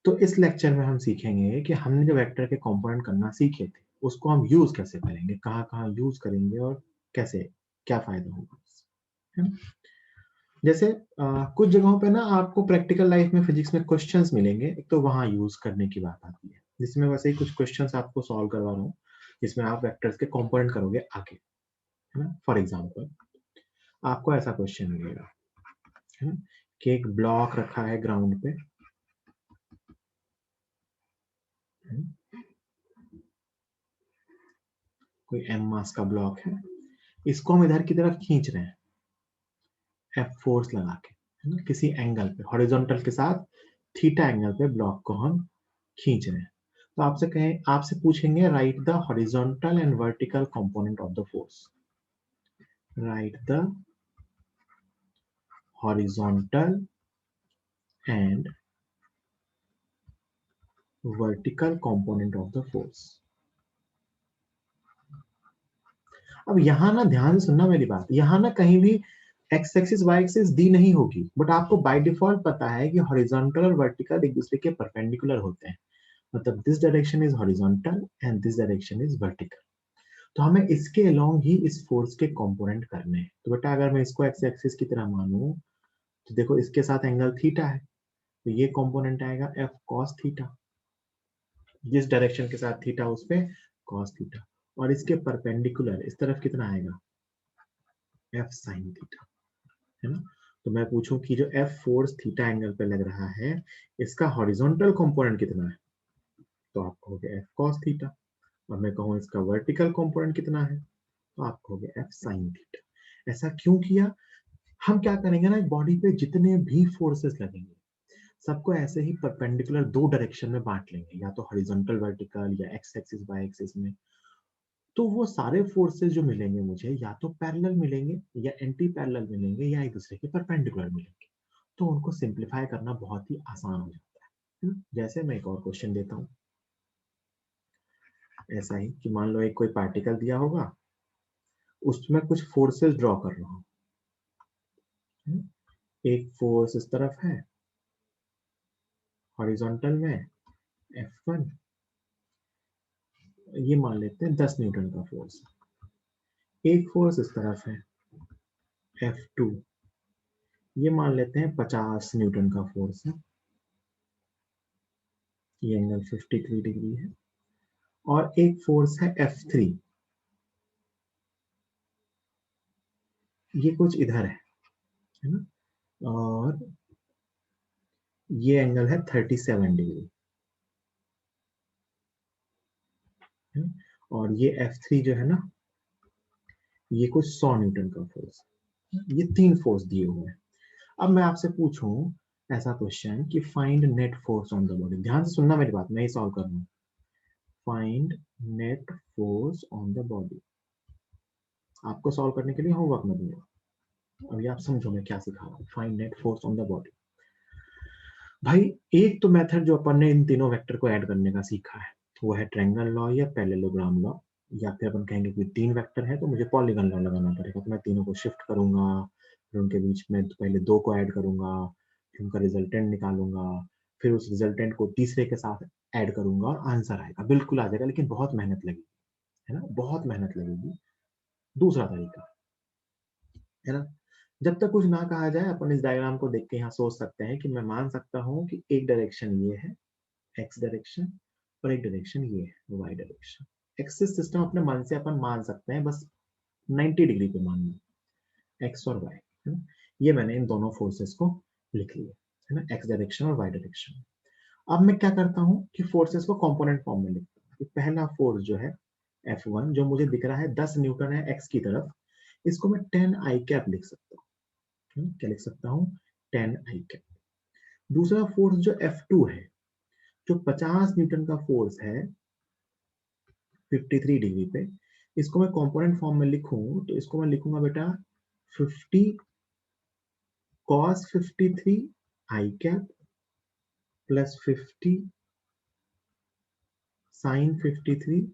तो इस लेक्चर में हम सीखेंगे कि हमने जो वेक्टर के कंपोनेंट करना सीखे थे, उसको हम यूज कैसे करेंगे, कहाँ-कहाँ यूज करेंगे और कैसे, क्या फायदा होगा उससे, है ना? जैसे कुछ जगहों पे ना आपको प्रैक्टिकल लाइफ में फिजिक्स में क्वेश्चंस मिलेंगे, एक तो वहाँ यूज करने की बात आती है, जिसमें वैसे ही कुछ क्वेश्चंस आपको सॉल्व करवा रहा हूँ, जिसमें आप वेक्टर्स के कंपोनेंट करोगे आगे, है ना? फॉर एग्जांपल आपको ऐसा क्वेश्चन मिलेगा, है ना, कि एक ब्लॉक रखा है ग्राउंड पे, है ना? कोई m मास का ब्लॉक है, इसको हम इधर की तरफ खींच रहे हैं F फोर्स लगा के, है ना, किसी एंगल पे हॉरिजॉन्टल के साथ थीटा एंगल पे ब्लॉक को हम खींच रहे हैं। तो आपसे पूछेंगे right the horizontal and vertical component of the force, right the horizontal and vertical component of the force. अब यहाँ ना ध्यान से सुनना मेरी बात, यहाँ ना कहीं भी एक्स एक्सिस वाई एक्सिस दी नहीं होगी, बट आपको बाय डिफॉल्ट पता है कि हॉरिजॉन्टल और वर्टिकल एक दूसरे के परपेंडिकुलर होते हैं, मतलब this direction is horizontal and this direction is vertical. तो हमें इसके अलोंग ही इस फोर्स के कंपोनेंट करने हैं। तो बेटा अगर मैं इसको एक्स एक्सिस की तरह मानूं, तो देखो इसके साथ एंगल थीटा है, तो ये कंपोनेंट आएगा एफ कॉस थीटा, जिस डायरेक्शन के साथ थीटा उस पे कॉस थीटा, और इसके परपेंडिकुलर इस तरफ कितना आएगा एफ साइन थीटा, है ना? तो मैं पूछूं कि जो एफ फोर्स थीटा एंगल पे लग रहा है, इसका हॉरिजॉन्टल कंपोनेंट कितना है, तो आप कहोगे एफ कॉस थीटा, और मैं कहूँ इसका वर्टिकल कंपोनेंट कितना है, तो आप कहोगे एफ साइन थीटा। ऐसा क्यों किया? हम क्या करेंगे ना, बॉडी पे जितने भी फोर्सेस लगेंगे सबको ऐसे ही परपेंडिकुलर दो डायरेक्शन में बांट लेंगे, या तो हॉरिजॉन्टल वर्टिकल या एक्स एक्सिस वाई एक्सिस में। तो वो सारे फोर्सेस जो मिलेंगे मुझे या तो पैरेलल मिलेंगे या एंटी पैरेलल मिलेंगे या एक दूसरे के परपेंडिकुलर मिलेंगे, तो उनको सिंप्लीफाई करना बहुत ही आसान हो जाता है। जैसे मैं एक और क्वेश्चन देता हूँ, ऐसा ही कि मान लो एक कोई पार्टिकल दिया होगा, उसमें कुछ फोर्सेस ड्रॉ कर रहा हूँ। एक फोर्स इस तरफ है हॉरिजॉन्टल में F1, ये मान लेते हैं 10 न्यूटन का फोर्स। एक फोर्स इस तरफ है F2, ये मान लेते हैं 50 न्यूटन का फोर्स है, ये एंगल 53 डिग्री है। और एक फोर्स है F3, ये कुछ इधर है ना, और ये एंगल है 37 डिग्री है? और ये F3 जो है ना, ये कुछ 100 न्यूटन का फोर्स, ये तीन फोर्स दिए हुए हैं। अब मैं आपसे पूछूं ऐसा क्वेश्चन कि find net force on the body, ध्यान से सुनना मेरी बात, मैं ही सॉल्व कर रहा हूँ। Find net force on the body, आपको सॉल्व करने के लिए होमवर्क में दूंगा, अभी आप समझो मैं क्या सिखा रहा हूँ। Find net force on the body, भाई एक तो मेथड जो अपन ने इन तीनों वेक्टर को ऐड करने का सीखा है, वो है ट्रायंगल लॉ या पैरेललोग्राम लॉ, या फिर अपन कहेंगे कि तीन वेक्टर है तो मुझे पॉलीगन लॉ लगाना पड़ेगा, तो मैं तीनों को शिफ्ट करूंगा, फिर उनके बीच में पहले दो को ऐड करूंगा, फिर उनका रिजल्टेंट निकालूंगा, फिर उस रिजल्टेंट को तीसरे के साथ ऐड करूंगा और आंसर आएगा, बिल्कुल आ जाएगा, लेकिन बहुत मेहनत लगेगी, है ना, बहुत मेहनत लगेगी। दूसरा तरीका, है ना, जब तक कुछ ना कहा जाए अपन इस डायग्राम को देख के यहाँ सोच सकते हैं कि मैं मान सकता हूँ कि एक डायरेक्शन ये है एक्स डायरेक्शन, और एक डायरेक्शन ये है वाई डायरेक्शन। एक्सिस सिस्टम अपने मन से अपन मान सकते हैं, बस 90 डिग्री पे मानना, एक्स और वाई, है ना। ये मैंने इन दोनों फोर्सेस को लिख लिया, है ना, एक्स डायरेक्शन और वाई डायरेक्शन। अब मैं क्या करता हूँ कि फोर्सेस को कंपोनेंट फॉर्म में लिखता हूँ, कि पहला फोर्स जो है F1 जो मुझे दिख रहा है 10 न्यूटन है एक्स की तरफ, इसको मैं 10 आई कैप लिख सकता हूँ। क्या लिख सकता हूँ? 10 आई कैप। दूसरा फोर्स जो F2 है, जो 50 न्यूटन का फोर्स है 53 डिग्री पे, इसको मैं कंपोनेंट फॉर्म में लिखूं तो इसको मैं लिखूंगा बेटा 50 cos 53 आई कैप प्लस 50 sin 53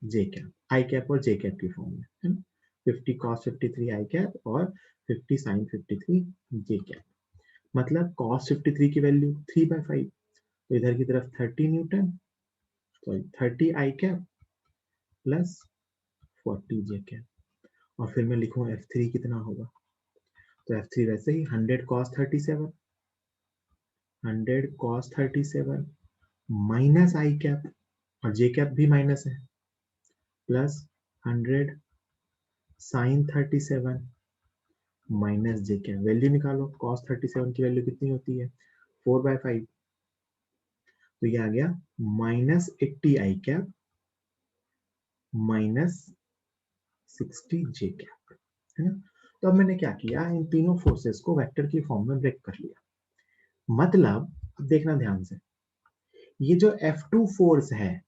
जे कैप, आई कैप और जे कैप की फॉर्म में, है ना, 50 cos 53 आई कैप और 50 sin 53 जे कैप। मतलब cos 53 की वैल्यू 3/5, तो इधर की तरफ 30 न्यूटन, सॉरी 30 आई कैप प्लस 40 जे कैप, और फिर मैं लिखूं F3 कितना होगा, तो F3 वैसे ही 100 cos 37, 100 cos 37 माइनस आई कैप, और जे कैप भी माइनस है, प्लस 100 sin 37 माइनस जे कैप। वैल्यू निकालो, cos 37 की वैल्यू कितनी होती है 4/5, तो ये आ गया -80 आई कैप माइनस 60 जे कैप, है ना। तो अब मैंने क्या किया, इन तीनों फोर्सेस को वेक्टर की फॉर्म में ब्रेक कर लिया। मतलब देखना ध्यान से, ये जो F2 फोर्स है,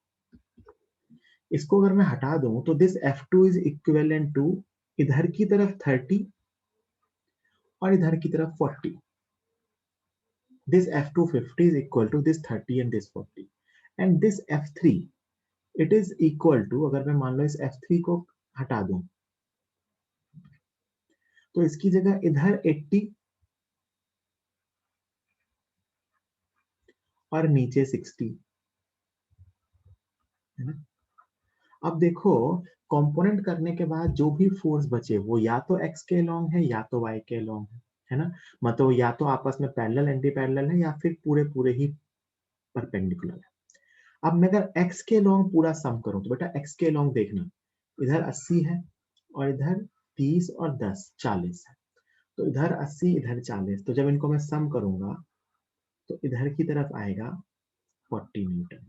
इसको अगर मैं हटा दूं तो this F2 is equivalent to इधर की तरफ 30 और इधर की तरफ 40। This F250 is equal to this 30 and this 40, and this F3 it is equal to, अगर मैं मान लो इस F3 को हटा दूं तो इसकी जगह इधर 80 और नीचे 60, है ना। अब देखो, कंपोनेंट करने के बाद जो भी फोर्स बचे वो या तो x के लॉन्ग है या तो y के लॉन्ग है ना। मतलब या तो आपस में पैरेलल एंटी पैरेलल है या फिर पूरे पूरे ही परपेंडिकुलर है। अब मैं अगर x के लॉन्ग पूरा सम करूं तो बेटा x के लॉन्ग देखना, इधर 80 है और इधर 30 और 10 40 है, तो इधर 80 इधर 40, तो जब इनको मैं सम करूंगा तो इधर की तरफ आएगा 40 न्यूटन,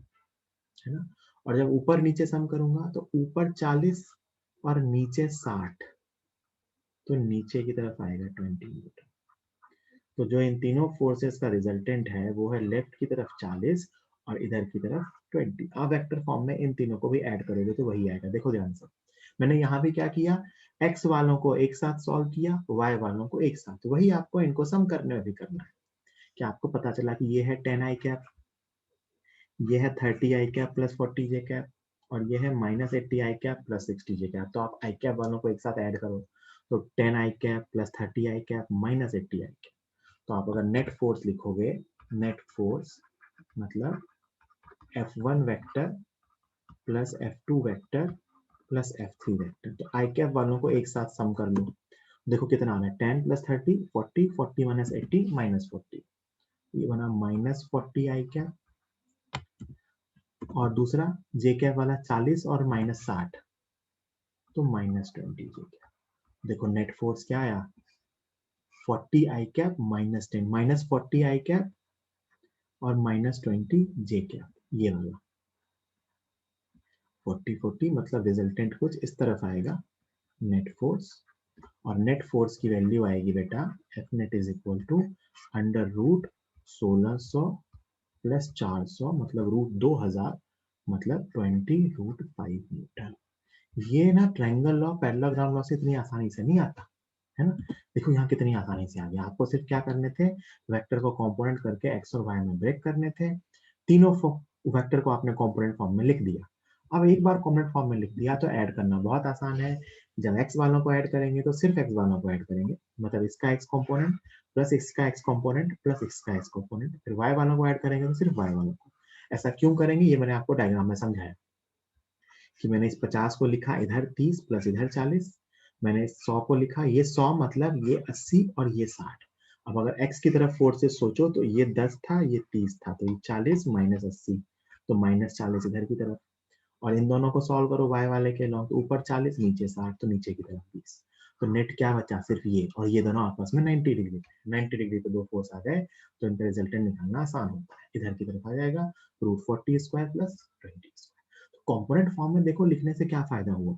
है ना। और जब ऊपर नीचे सम करूंगा तो ऊपर 40 और नीचे 60, तो नीचे की तरफ आएगा 20 न्यूटन। तो जो इन तीनों फोर्सेस का रिजल्टेंट है वो है लेफ्ट की तरफ 40 और इधर की तरफ 20। आप वेक्टर फॉर्म में इन तीनों को भी ऐड करोगे तो वही आएगा। देखो ध्यान से, मैंने यहाँ भी क्या किया, x वालों को एक साथ सॉल्व किया, y वालों को एक साथ, तो वही आपको इनको सम करने में भी करना है। कि आपको पता चला कि ये है 10 आई कैप, ये है 30 आई कैप प्लस 40 जे कैप, और ये है -80 आई कैप प्लस 60 जे कैप। तो आप आई कैप वालों को एक साथ ऐड करो तो 10 आई कैप प्लस 30 आई कैप -80 आई कैप। तो आप अगर नेट फोर्स लिखोगे, नेट फोर्स मतलब F1 vector plus F2 vector plus F3 vector. तो आई कैप वालों को एक साथ सम कर लो, देखो कितना आ रहा है, 10 प्लस 30 40, 40 माइनस 80 -40, ये बना -40 आई कैप, और दूसरा जे कैप वाला 40 और -60, तो -20 जे कैप। देखो नेट फोर्स क्या आया, 40 आई कैप -10, -40 आई कैप और -20 जे कैप, ये वाला 40 मतलब रिजल्टेंट कुछ इस तरफ आएगा नेट फोर्स। और नेट फोर्स की वैल्यू आएगी बेटा F net is equal to √1600 plus 400 मतलब √2000 मतलब 20√5 न्यूटन। ये ना ट्रायंगल लॉ पैरेललोग्राम लॉ से इतनी आसानी से नहीं आता, है ना। देखो यहाँ कितनी आसानी से आ गया। आपको सिर्फ क्या करने थे, वेक्टर को कंपोनेंट करके एक्स और वाई में ब्रेक करने थे। तीनों वेक्टर को आपने कंपोनेंट फॉर्म में लिख दिया। अब एक बार कंपोनेंट फॉर्म में लिख दिया तो ऐड करना बहुत आसान है। जब एक्स वालों को ऐड करेंगे तो सिर्फ एक्स वालों को ऐड करेंगे, मतलब इसका एक्स कंपोनेंट प्लस इसका एक्स कंपोनेंट प्लस इसका एक्स कंपोनेंट। फिर वाई वालों को ऐड करेंगे तो सिर्फ वाई वालों को। ऐसा क्यों करेंगे ये मैंने आपको डायग्राम में समझाया कि मैंने इस 50 को लिखा इधर 30 प्लस इधर 40, मैंने इस 100 को लिखा, ये 100 मतलब ये 80 और ये 60। अब अगर x की तरफ फोर्सेस सोचो तो ये 10 था ये 30 था, तो ये 40 माइनस 80, तो -40 इधर की तरफ। और इन दोनों को सॉल्व करो y वाले के लॉन्ग, तो ऊपर 40 नीचे 60, तो नीचे की तरफ 20। तो नेट क्या बचा, सिर्फ ये, और ये दोनों आपस में 90 डिग्री पे, 90 डिग्री पे दो फोर्स आ गए तो इनका रिजल्टेंट निकालना आसान होता है। इधर की तरफ आ जाएगा √40² प्लस 20²। कंपोनेंट फॉर्म में देखो लिखने से क्या फायदा हुआ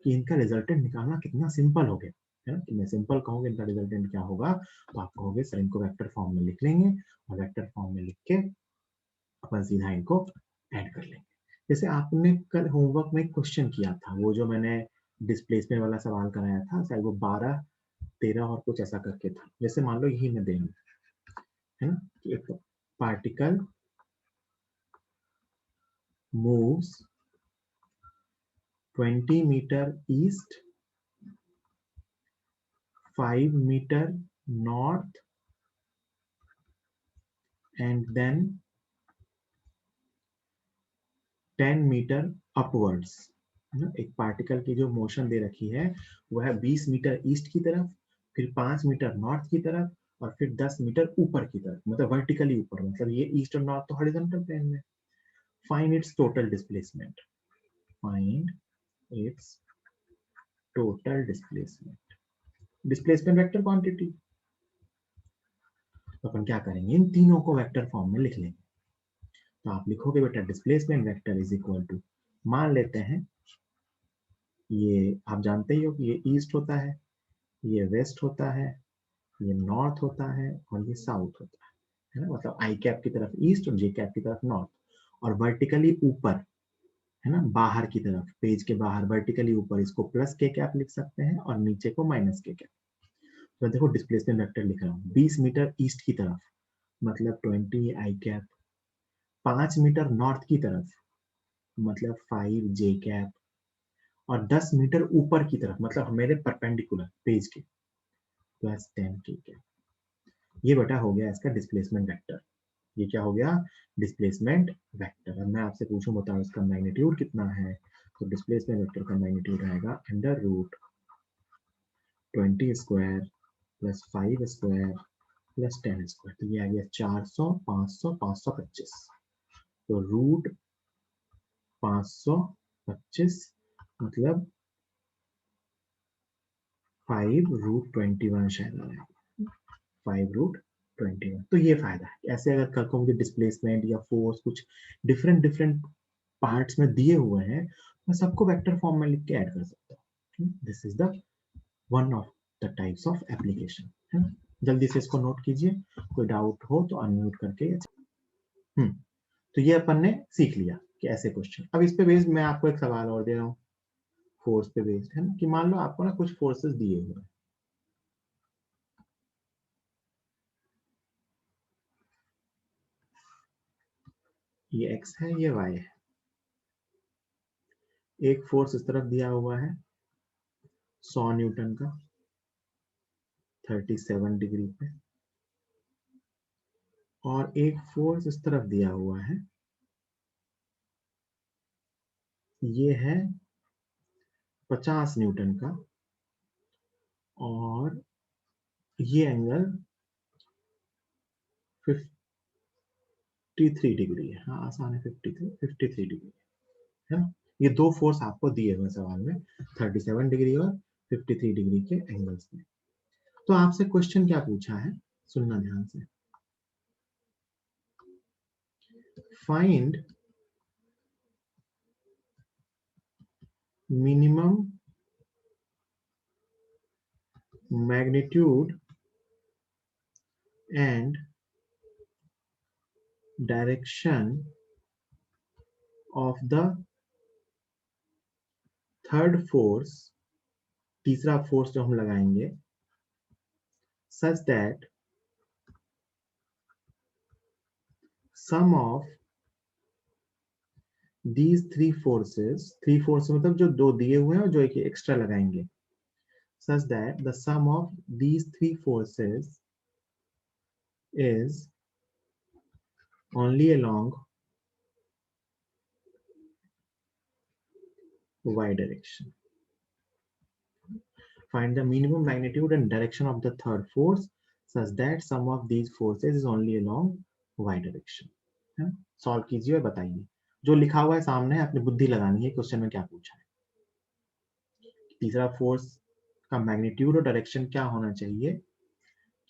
कि इनका रिजल्टेंट निकालना कितना सिंपल हो गया, है ना। कि मैं सिंपल कहूंगा इनका रिजल्टेंट क्या होगा तो आप कहोगे सर इनको वेक्टर फॉर्म में लिख लेंगे, और वेक्टर फॉर्म में लिख के अपन सीधा इनको ऐड कर लेंगे। जैसे आपने कल होमवर्क में क्वेश्चन किया था, वो जो मैंने डिस्प्लेसमेंट वाला सवाल कराया था, शायद वो 12 13 और कुछ ऐसा करके था। जैसे मान लो यही मैं दे दूं, है ना, कि एक particle moves 20 meter east, 5 meter north and then 10 meter upwards, एक पार्टिकल की जो मोशन दे रखी है वो है 20 मीटर ईस्ट की तरफ, फिर 5 मीटर नॉर्थ की तरफ, और फिर 10 मीटर ऊपर की तरफ, मतलब वर्टिकली ऊपर, मतलब ये ईस्ट और नॉर्थ तो हॉरिजॉन्टल प्लेन में। Find its total displacement, find its total displacement, displacement vector quantity. तो अपन क्या करेंगे, इन तीनों को वेक्टर फॉर्म में लिख लेंगे। तो आप लिखोगे बेटा displacement vector is equal to, मान लेते हैं ये आप जानते ही हो कि ये ईस्ट होता है, ये वेस्ट होता है, ये नॉर्थ होता है, और ये साउथ होता है ना, मतलब आई कैप की तरफ ईस्ट और जे कैप की तरफ नॉर्थ, और वर्टिकली ऊपर है ना, बाहर की तरफ, पेज के बाहर वर्टिकली ऊपर, इसको प्लस के कैप लिख सकते हैं और नीचे को माइनस के कैप। तो देखो डिस्प्लेसमेंट वेक्टर लिख रहा हूँ, 20 मीटर ईस्ट की तरफ मतलब 20 आई कैप, 5 मीटर नॉर्थ की तरफ मतलब 5 जे कैप, और 10 मीटर ऊपर की तरफ मतलब मेरे परपेंडिकुलर पेज के प्लस 10 के कैप। ये बेटा हो गया इसका डिस्प्लेसमेंट वेक्टर। ये क्या हो गया, डिस्प्लेसमेंट वेक्टर। अब मैं आपसे पूछूं बताओ इसका मैग्नीट्यूड कितना है, तो डिस्प्लेसमेंट वेक्टर का मैग्नीट्यूड आएगा under root 20 square plus 5 square plus 10 square, तो ये आ गया 400, 500, 525। तो रूट 525 मतलब 5√21 शायद आएगा, 5√21। तो ये फायदा है, ऐसे अगर कल को मुझे डिस्प्लेसमेंट या फोर्स कुछ डिफरेंट डिफरेंट पार्ट्स में दिए हुए हैं, मैं सबको वेक्टर फॉर्म में लिख के ऐड कर सकता हूँ। This is the one of the types of application है ना। जल्दी से इसको नोट कीजिए, कोई डाउट हो तो अनम्यूट करके। तो ये अपन ने सीख लिया कि ऐसे क्वेश्चन। अब इस पे बेस्ड मैं आपको एक सवाल और दे रहा हूँ, फोर्स पे बेस्ड है ना, कि मान लो आपको ना कुछ फोर्सेस दिए हुए हैं, ये एक्स है ये वाई है, एक फोर्स इस तरफ दिया हुआ है 100 न्यूटन का 37 डिग्री पे, और एक फोर्स इस तरफ दिया हुआ है, ये है 50 न्यूटन का, और ये एंगल 53 डिग्री है। हाँ आसान है, 53 डिग्री है ना। ये दो फोर्स आपको दिए हुए सवाल में, 37 डिग्री और 53 डिग्री के एंगल्स में। तो आपसे क्वेश्चन क्या पूछा है, सुनना ध्यान से। Find minimum magnitude and direction of the third force, तीसरा फोर्स जो हम लगाएंगे, such that sum of these three forces, three force मतलब जो दो दिए हुए हैं और जो एक एक्स्ट्रा लगाएंगे, such that the sum of these three forces is only along y direction. Find the minimum magnitude and direction of the third force such that sum of these forces is only along y direction. है solve कीजिए और बताइए, जो लिखा हुआ है सामने अपनी बुद्धि लगानी है क्वेश्चन में क्या पूछा है। तीसरा फोर्स का मैग्नीट्यूड और डायरेक्शन क्या होना चाहिए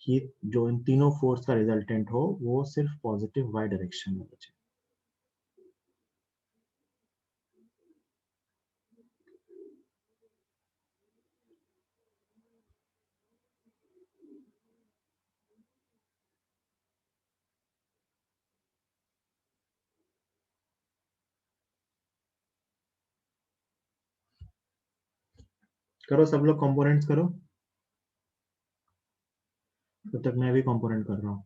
कि जो इन तीनों फोर्स का रिजल्टेंट हो वो सिर्फ पॉजिटिव वाई डायरेक्शन में बचे। करो सब लोग कंपोनेंट्स करो, तब तक मैं भी कंपोनेंट कर रहा हूँ।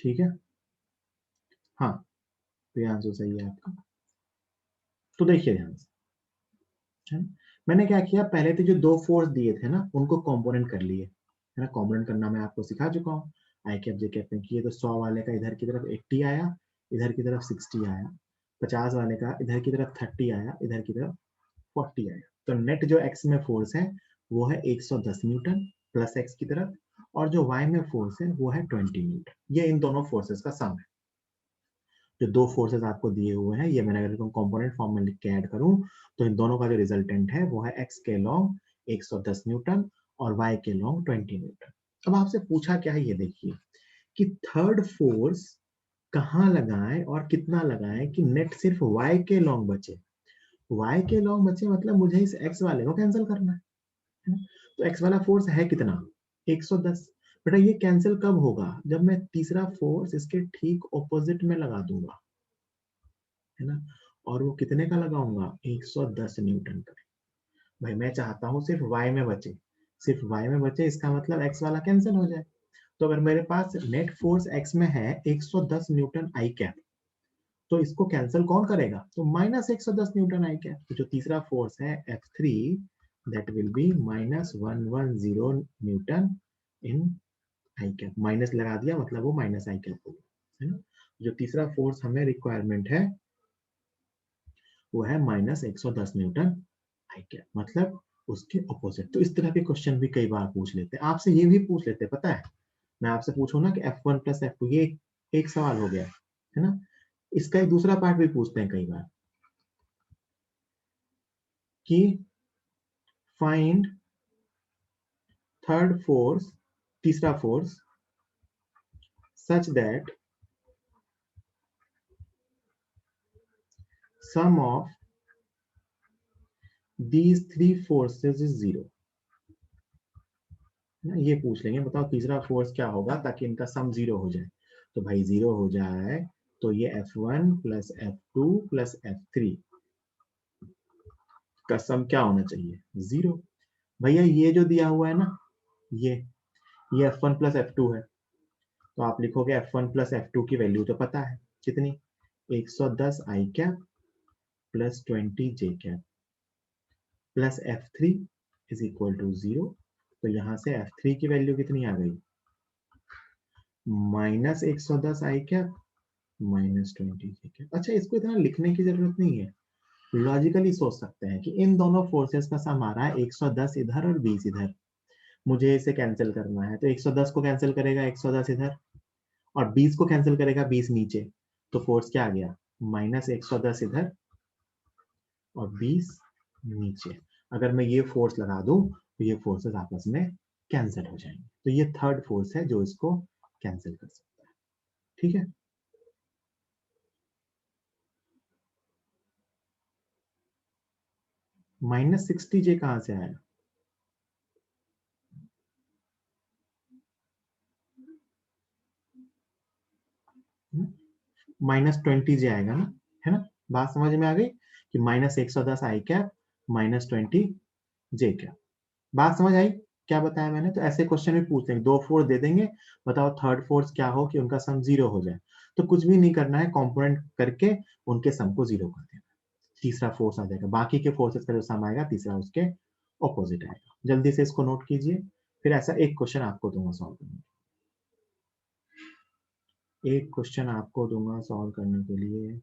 ठीक है, हाँ, तो ये आंसर सही है आपका। तो देखिए ध्यान से, है ना? मैंने क्या किया, पहले तो जो दो फोर्स दिए थे ना उनको कंपोनेंट कर लिए, है ना, कंपोनेंट करना मैं आपको सिखा चुका हूँ। आई कैप जे कैप में किए तो 100 वाले का इधर की तरफ 80 आया, इधर की तरफ 60 आया, 50 वाले का इधर की तरफ 30 आया, इधर की तरफ 40 आया। तो नेट जो एक्स में फोर्स है वो है 110 न्यूटन प्लस एक्स की तरफ, और जो वाई में फोर्स है वो है 20 न्यूटन। ये इन दोनों फोर्सेस का सम है। जो दो फोर्सेस आपको दिए हुए हैं, ये मैंने अगर इनको कंपोनेंट फॉर्म में लिख के ऐड करूं तो इन दोनों का जो रिजल्टेंट है वो है एक्स के लॉन्ग 110 न्यूटन और वाई के लॉन्ग 20 न्यूटन। अब आपसे पूछा क्या है, ये देखिए कि थर्ड फोर्स कहाँ लगाएं और कितना लगाएं कि नेट सिर्फ वाई के लॉन्ग बचे। वाई के लॉन्ग बचे मतलब मुझे इस एक्स वाले को कैंसिल करना है। तो एक्स वाला फोर्स है कितना, 110। बेटा ये कैंसिल कब होगा, जब मैं तीसरा फोर्स इसके ठीक ऑपोजिट में लगा दूंगा, है ना, और वो कितने का लगाऊंगा, 110 न्यूटन का। भाई मैं चाहता हूं सिर्फ y में बचे, सिर्फ y में बचे, इसका मतलब x वाला कैंसिल हो जाए। तो अगर मेरे पास नेट फोर्स x में है 110 न्यूटन आई कैप, तो इसको कैंसिल कौन करेगा, तो माइनस 110 न्यूटन आई कैप। तो जो तीसरा फोर्स है F3, that will be minus 110 Newton in I cap. Minus लगा दिया मतलब वो माइनस आई कैप हो गया, है ना। जो तीसरा फोर्स हमें रिक्वायरमेंट है वो है माइनस 110 न्यूटन आई कैप, मतलब उसके ऑपोजिट। तो इस तरह के क्वेश्चन भी कई बार पूछ लेते हैं आपसे, ये भी पूछ लेते हैं, पता है। मैं आपसे पूछूं ना कि F1 प्लस F2, ये एक सवाल हो गया, है ना। इसका एक दूसरा पार्ट भी पूछते हैं कई बार कि फाइंड थर्ड फोर्स, तीसरा force such that sum of these three forces is zero. ये पूछ लेंगे, बताओ तीसरा फोर्स क्या होगा ताकि इनका सम जीरो हो जाए। तो भाई जीरो हो जाए तो ये F1 plus F2 plus F3 का सम क्या होना चाहिए, जीरो। भैया ये जो दिया हुआ है ना, ये ये F1 प्लस F2 है, तो आप लिखोगे F1 प्लस F2 की वैल्यू तो पता है कितनी, 110 I cap plus 20 J cap plus F3 is equal to zero. तो यहां से F3 की वैल्यू कितनी आ गई, minus 110 I cap minus 20 J cap. अच्छा, इसको इतना लिखने की जरूरत नहीं है, लॉजिकली सोच सकते हैं कि इन दोनों फोर्सेस का सम आ रहा है 110 इधर और 20 इधर, मुझे इसे कैंसिल करना है। तो 110 को कैंसिल करेगा 110 इधर, और 20 को कैंसिल करेगा 20 नीचे। तो फोर्स क्या आ गया, माइनस 110 इधर और 20 नीचे। अगर मैं ये फोर्स लगा दूं तो ये फोर्सेस आपस में कैंसिल हो जाएंगे। तो ये थर्ड फोर्स है जो इसको कैंसिल कर सकता है। ठीक है, माइनस 60 जे कहां से आया, माइनस 20 जे आएगा ना, है ना। बात समझ में आ गई कि minus 110 I cap minus 20 J cap. बात समझ आई, क्या बताया मैंने। तो ऐसे क्वेश्चन भी पूछते हैं, दो फोर्स दे देंगे, बताओ थर्ड फोर्स क्या हो कि उनका सम जीरो हो जाए। तो कुछ भी नहीं करना है, कंपोनेंट करके उनके सम को जीरो कर देना, तीसरा फोर्स आ जाएगा। बाकी के फोर्सेस का जो सम आएगा तीसरा उसके ऑपोजिट आएगा। जल्दी से इसको नोट कीजिए, फिर ऐसा एक क्वेश्चन आपको दूंगा सॉल्व करने, एक क्वेश्चन आपको दूंगा सॉल्व करने के लिए।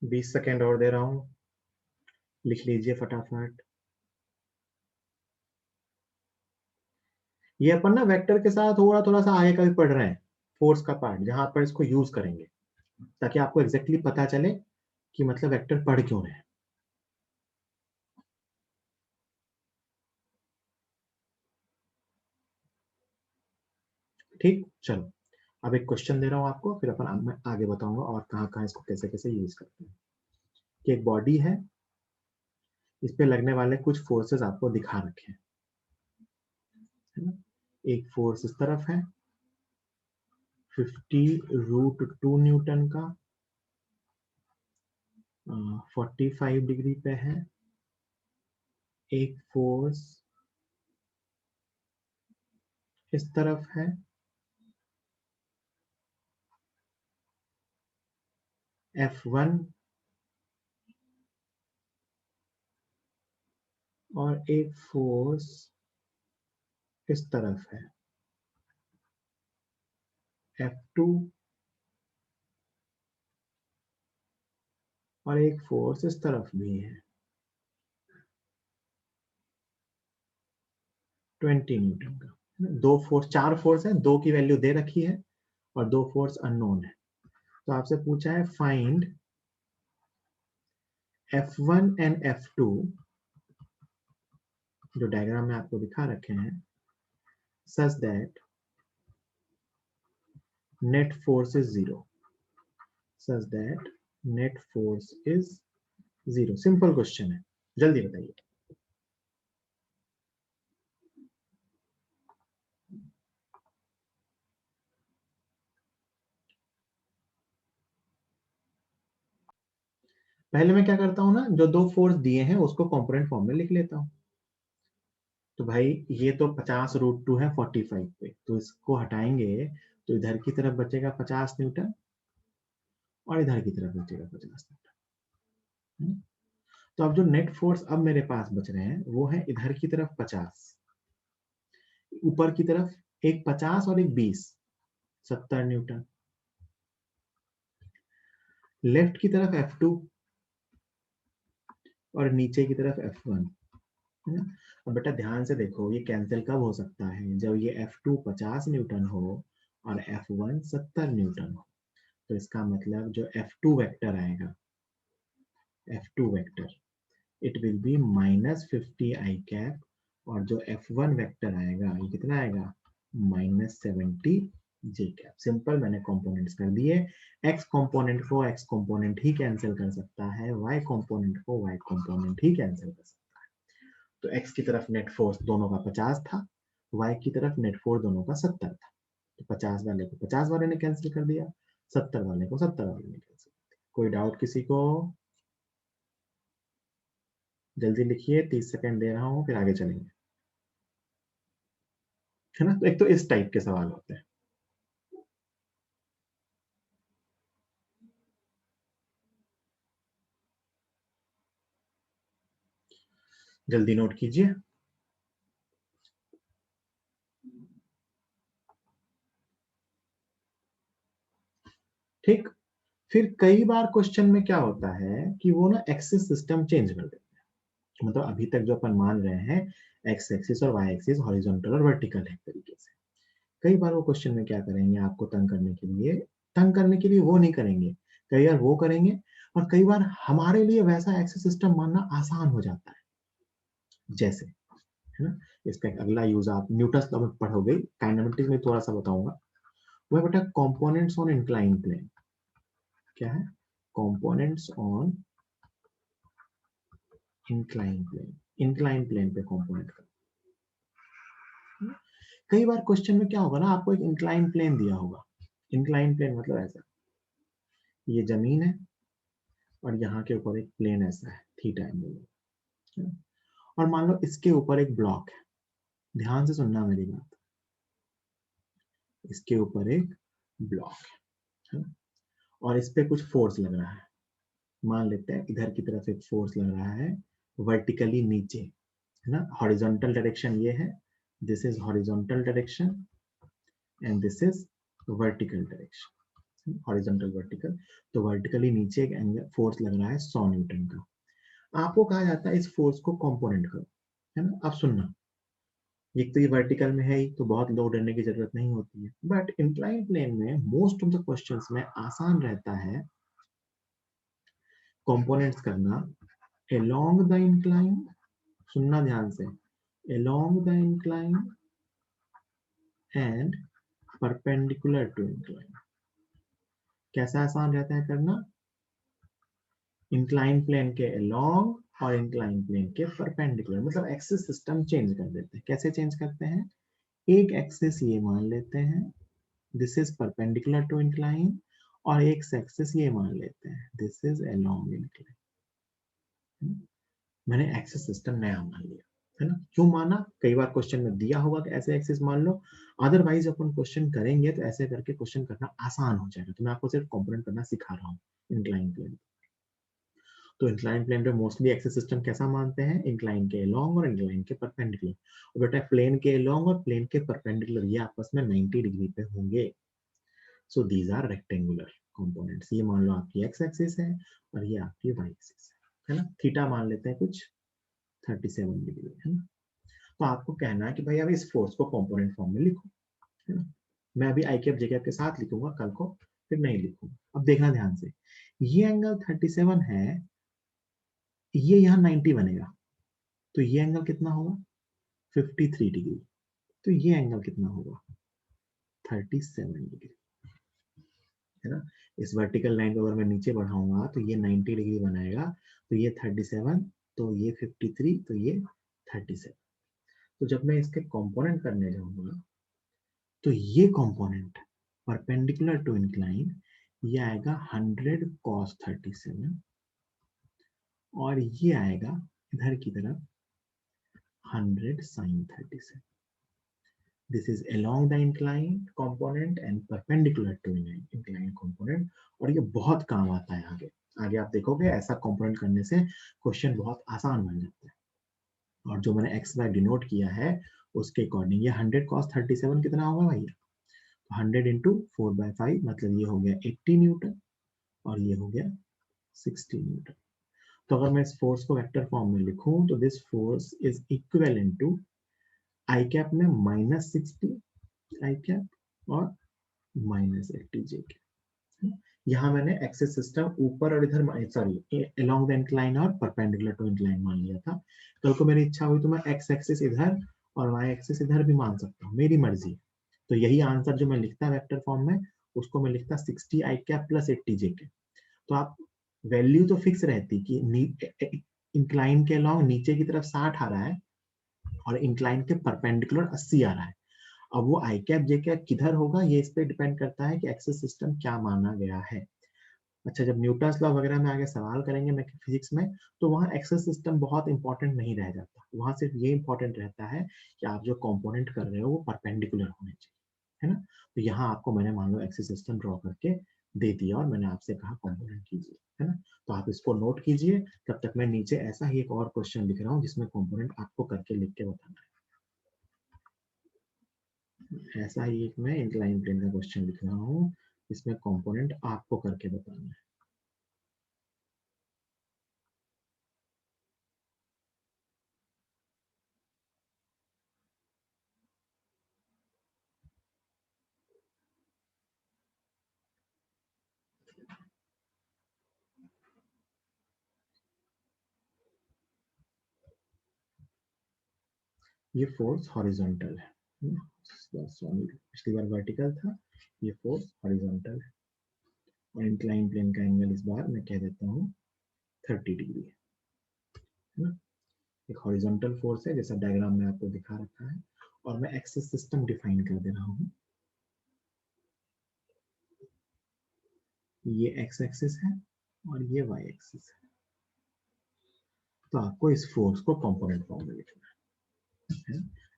20 सेकेंड और दे रहा हूं, लिख लीजिए फटाफट। ये अपन ना वेक्टर के साथ थोड़ा थोड़ा सा आगे का भी पढ़ रहे हैं, फोर्स का पार्ट जहां पर इसको यूज करेंगे, ताकि आपको एग्जैक्टली पता चले कि मतलब वेक्टर पढ़ क्यों रहे हैं। ठीक, चलो अब एक क्वेश्चन दे रहा हूं आपको, फिर अपन मैं आगे बताऊंगा और कहाँ कहाँ इसको कैसे कैसे यूज करते हैं। कि एक बॉडी है, इस पे लगने वाले कुछ फोर्सेस आपको दिखा रखे हैं, है ना। एक फोर्स इस तरफ है 50√2 न्यूटन का, 45 डिग्री पे है। एक फोर्स इस तरफ है F1, और एक फोर्स इस तरफ है F2, और एक फोर्स इस तरफ भी है 20 न्यूटन का। दो फोर्स, चार फोर्स है, दो की वैल्यू दे रखी है और दो फोर्स अननोन है। तो आपसे पूछा है फाइंड F1 एंड F2, जो डायग्राम में आपको दिखा रखे हैं, such that net force is zero, such that net force is zero। Simple question है, जल्दी बताइए। पहले मैं क्या करता हूं ना, जो दो फोर्स दिए हैं उसको कंपोनेंट फॉर्म में लिख लेता हूं। तो भाई ये तो 50√2 है 45 पे, तो इसको हटाएंगे तो इधर की तरफ बचेगा 50 न्यूटन और इधर की तरफ बचेगा 50 न्यूटन। तो अब जो नेट फोर्स अब मेरे पास बच रहे हैं वो है इधर की तरफ 50, ऊपर की तरफ एक 50 और एक 20, 70 न्यूटन। लेफ्ट की तरफ F2 और नीचे की तरफ F1, है ना। अब बेटा ध्यान से देखो, ये कैंसिल कब हो सकता है, जब ये F2 50 न्यूटन हो और F1 70 न्यूटन हो। तो इसका मतलब जो F2 वेक्टर आएगा, F2 vector, it will be -50 I cap, और जो F1 वेक्टर आएगा ये कितना आएगा, -70 जे कैप। सिंपल, मैंने कंपोनेंट्स कर दिए। x कंपोनेंट को x कंपोनेंट ही कैंसिल कर सकता है, y कंपोनेंट को y कंपोनेंट ही कैंसिल कर सकता है। तो x की तरफ नेट फोर्स दोनों का 50 था, y की तरफ नेट फोर्स दोनों का 70 था। तो 50 वाले को 50 वाले ने कैंसिल कर दिया, 70 वाले को 70 वाले ने कैंसिल कर दिया। कोई डाउट किसी को? जल्दी लिखिए, 30 सेकंड दे रहा हूं, फिर आगे चलेंगे, है ना। तो एक तो इस टाइप के सवाल होते हैं। जल्दी नोट कीजिए। ठीक, फिर कई बार क्वेश्चन में क्या होता है कि वो ना एक्सिस सिस्टम चेंज कर देते हैं। मतलब अभी तक जो अपन मान रहे हैं एक्स एक्सिस और वाई एक्सिस हॉरिजॉन्टल और वर्टिकल है एक तरीके से। कई बार वो क्वेश्चन में क्या करेंगे, आपको तंग करने के लिए वो नहीं करेंगे, कई बार वो करेंगे, और कई बार हमारे लिए वैसा एक्सिस सिस्टम मानना आसान हो जाता है। जैसे, है ना, इसका एक अगला यूज आप न्यूटन्स लॉ में पढ़ोगे, काइनेमेटिक्स में थोड़ा सा बताऊंगा। वह बेटा कंपोनेंट्स ऑन इंक्लाइन प्लेन, क्या है, components on incline plane, incline plane पे कंपोनेंट का। कई बार क्वेश्चन में क्या होगा ना, आपको एक इंक्लाइन प्लेन दिया होगा। इंक्लाइन प्लेन मतलब ऐसा, ये जमीन है और यहाँ के ऊपर एक प्लेन ऐसा है, थीटा एंगल, और मान लो इसके ऊपर एक ब्लॉक है। ध्यान से सुनना मेरी बात, इसके ऊपर एक ब्लॉक है ना? और इस पे कुछ फोर्स लग रहा है। मान लेते हैं इधर की तरफ एक फोर्स लग रहा है वर्टिकली नीचे, है ना। हॉरिजॉन्टल डायरेक्शन ये है, this is horizontal direction and this is vertical direction, horizontal vertical. तो वर्टिकली नीचे एक एंगल फोर्स लग रहा है 100 न्यूटन का। आपको कहा जाता है इस फोर्स को कंपोनेंट करो, है ना। अब सुनना, एक तो ये वर्टिकल में है ही, तो बहुत लो डरने की जरूरत नहीं होती है, बट इंक्लाइन प्लेन में मोस्ट ऑफ द क्वेश्चंस में आसान रहता है कंपोनेंट्स करना along the incline, सुनना ध्यान से, along the incline and perpendicular to incline। कैसा आसान रहता है करना? इंक्लाइन प्लेन के along और इंक्लाइन प्लेन के परपेंडिकुलर, मतलब एक्सिस सिस्टम चेंज कर देते हैं। कैसे चेंज करते हैं? एक एक्सिस ये मान लेते हैं, this is perpendicular to incline, और एक एक्सिस ये मान लेते हैं, दिस इज along इंक्लाइन। मैंने एक्सिस सिस्टम नया मान लिया, है ना? क्यों माना? कई बार क्वेश्चन में दिया होगा कि ऐसे एक्सिस मान लो, अदरवाइज अपन क्वेश्चन करेंगे तो ऐसे करके क्वेश्चन करना आसान हो जाएगा। तो मैं आपको सिर्फ कंपोनेंट करना सिखा रहा हूँ इंक्लाइन प्लेन। तो इंक्लाइन प्लेन पे मोस्टली एक्सिस सिस्टम कैसा मानते हैं? इंक्लाइन के अलोंग और इंक्लाइन के परपेंडिकुलर। और बेटा प्लेन के अलोंग और प्लेन के परपेंडिकुलर ये आपस में 90 डिग्री पे होंगे। So these are rectangular components. ये मान लो आपकी एक्स एक्सिस है और ये आपकी वाई एक्सिस है ना? थीटा मान लेते हैं कुछ 37 डिग्री, है ना? तो आपको कहना है कि भाई अब इस फोर्स को कंपोनेंट फॉर्म में लिखो, है ना? मैं अभी आई कैप जे कैप के साथ लिखूंगा, कल को फिर नहीं लिखूंगा। अब देखना ध्यान से, ये एंगल 37 है, ये यहाँ 90 बनेगा, तो ये एंगल कितना होगा? 53 डिग्री। तो ये एंगल कितना होगा? 37 डिग्री, है ना? इस वर्टिकल लाइन को अगर मैं नीचे बढ़ाऊंगा तो ये 90 डिग्री बनाएगा, तो ये 37, तो ये 53, तो ये 37। तो जब मैं इसके कंपोनेंट करने जाऊंगा तो ये कंपोनेंट परपेंडिकुलर टू इंक्लाइन ये आएगा 100 cos 37, और ये आएगा इधर की तरफ 100 sin 37। This is along the incline component and perpendicular to incline component। और ये बहुत काम आता है आगे। आगे आप देखोगे ऐसा कंपोनेंट करने से क्वेश्चन बहुत आसान बन जाता है। और जो मैंने एक्स वाई डिनोट किया है उसके अकॉर्डिंग ये 100 cos 37 कितना होगा भैया? 100 इंटू 4/5, मतलब ये हो गया 80 न्यूटन, और ये हो गया 60 न्यूटन। तो अगर मैं इस फोर्स को वेक्टर फॉर्म में लिखूं तो this force is equivalent to i cap में -60 आई कैप और -80 जे कैप। यहाँ मैंने एक्सिस सिस्टम ऊपर और इधर, सॉरी अलोंग द इंक्लाइन और परपेंडिकुलर टू इंक्लाइन मान लिया था। कल को मेरी इच्छा हुई तो मैं एक्स एक्सिस इधर और वाई एक्सिस इधर भी मान सकता हूँ, मेरी मर्जी। तो यही आंसर जो मैं लिखता वेक्टर फॉर्म में, उसको मैं लिखता 60 आई कैप प्लस 80 जे कैप। तो आप वैल्यू तो फिक्स रहती कि इंक्लाइन के अलोंग नीचे की तरफ 60 आ रहा है और इंक्लाइन के परपेंडिकुलर 80 आ रहा है। अब वो आई कैप जे कैप किधर होगा ये इस पे डिपेंड करता है कि एक्सिस सिस्टम क्या माना गया है। अच्छा, जब न्यूटन्स लॉ वगैरह में आगे सवाल करेंगे मैं फिजिक्स में, तो वहाँ एक्सिस सिस्टम बहुत इंपॉर्टेंट नहीं रह जाता। वहाँ सिर्फ ये इंपॉर्टेंट रहता है कि आप जो कंपोनेंट कर रहे हो वो परपेंडिकुलर होने चाहिए, है ना? तो यहाँ आपको मैंने मान लो एक्सिस सिस्टम ड्रॉ करके दे दिया और मैंने आपसे कहा कंपोनेंट कीजिए, है ना? तो आप इसको नोट कीजिए, तब तक मैं नीचे ऐसा ही एक और क्वेश्चन लिख रहा हूँ जिसमें कंपोनेंट आपको करके लिख के बताना है। ऐसा ही एक मैं इंक्लाइन प्लेन का क्वेश्चन लिख रहा हूँ जिसमें कंपोनेंट आपको करके बताना है। ये फोर्स हॉरिजॉन्टल है, पिछली बार वर्टिकल था, ये फोर्स हॉरिजॉन्टल है। और इंक्लाइन प्लेन का एंगल इस बार मैं कह देता हूँ 30 डिग्री है ना? एक हॉरिजॉन्टल फोर्स है जैसा डायग्राम में आपको दिखा रखा है, और मैं एक्सिस सिस्टम डिफाइन कर दे रहा हूँ। ये एक्स एक्सिस है और ये वाई एक्सिस है। तो आपको इस फोर्स को कंपोनेंट फॉर्म में लिखना है।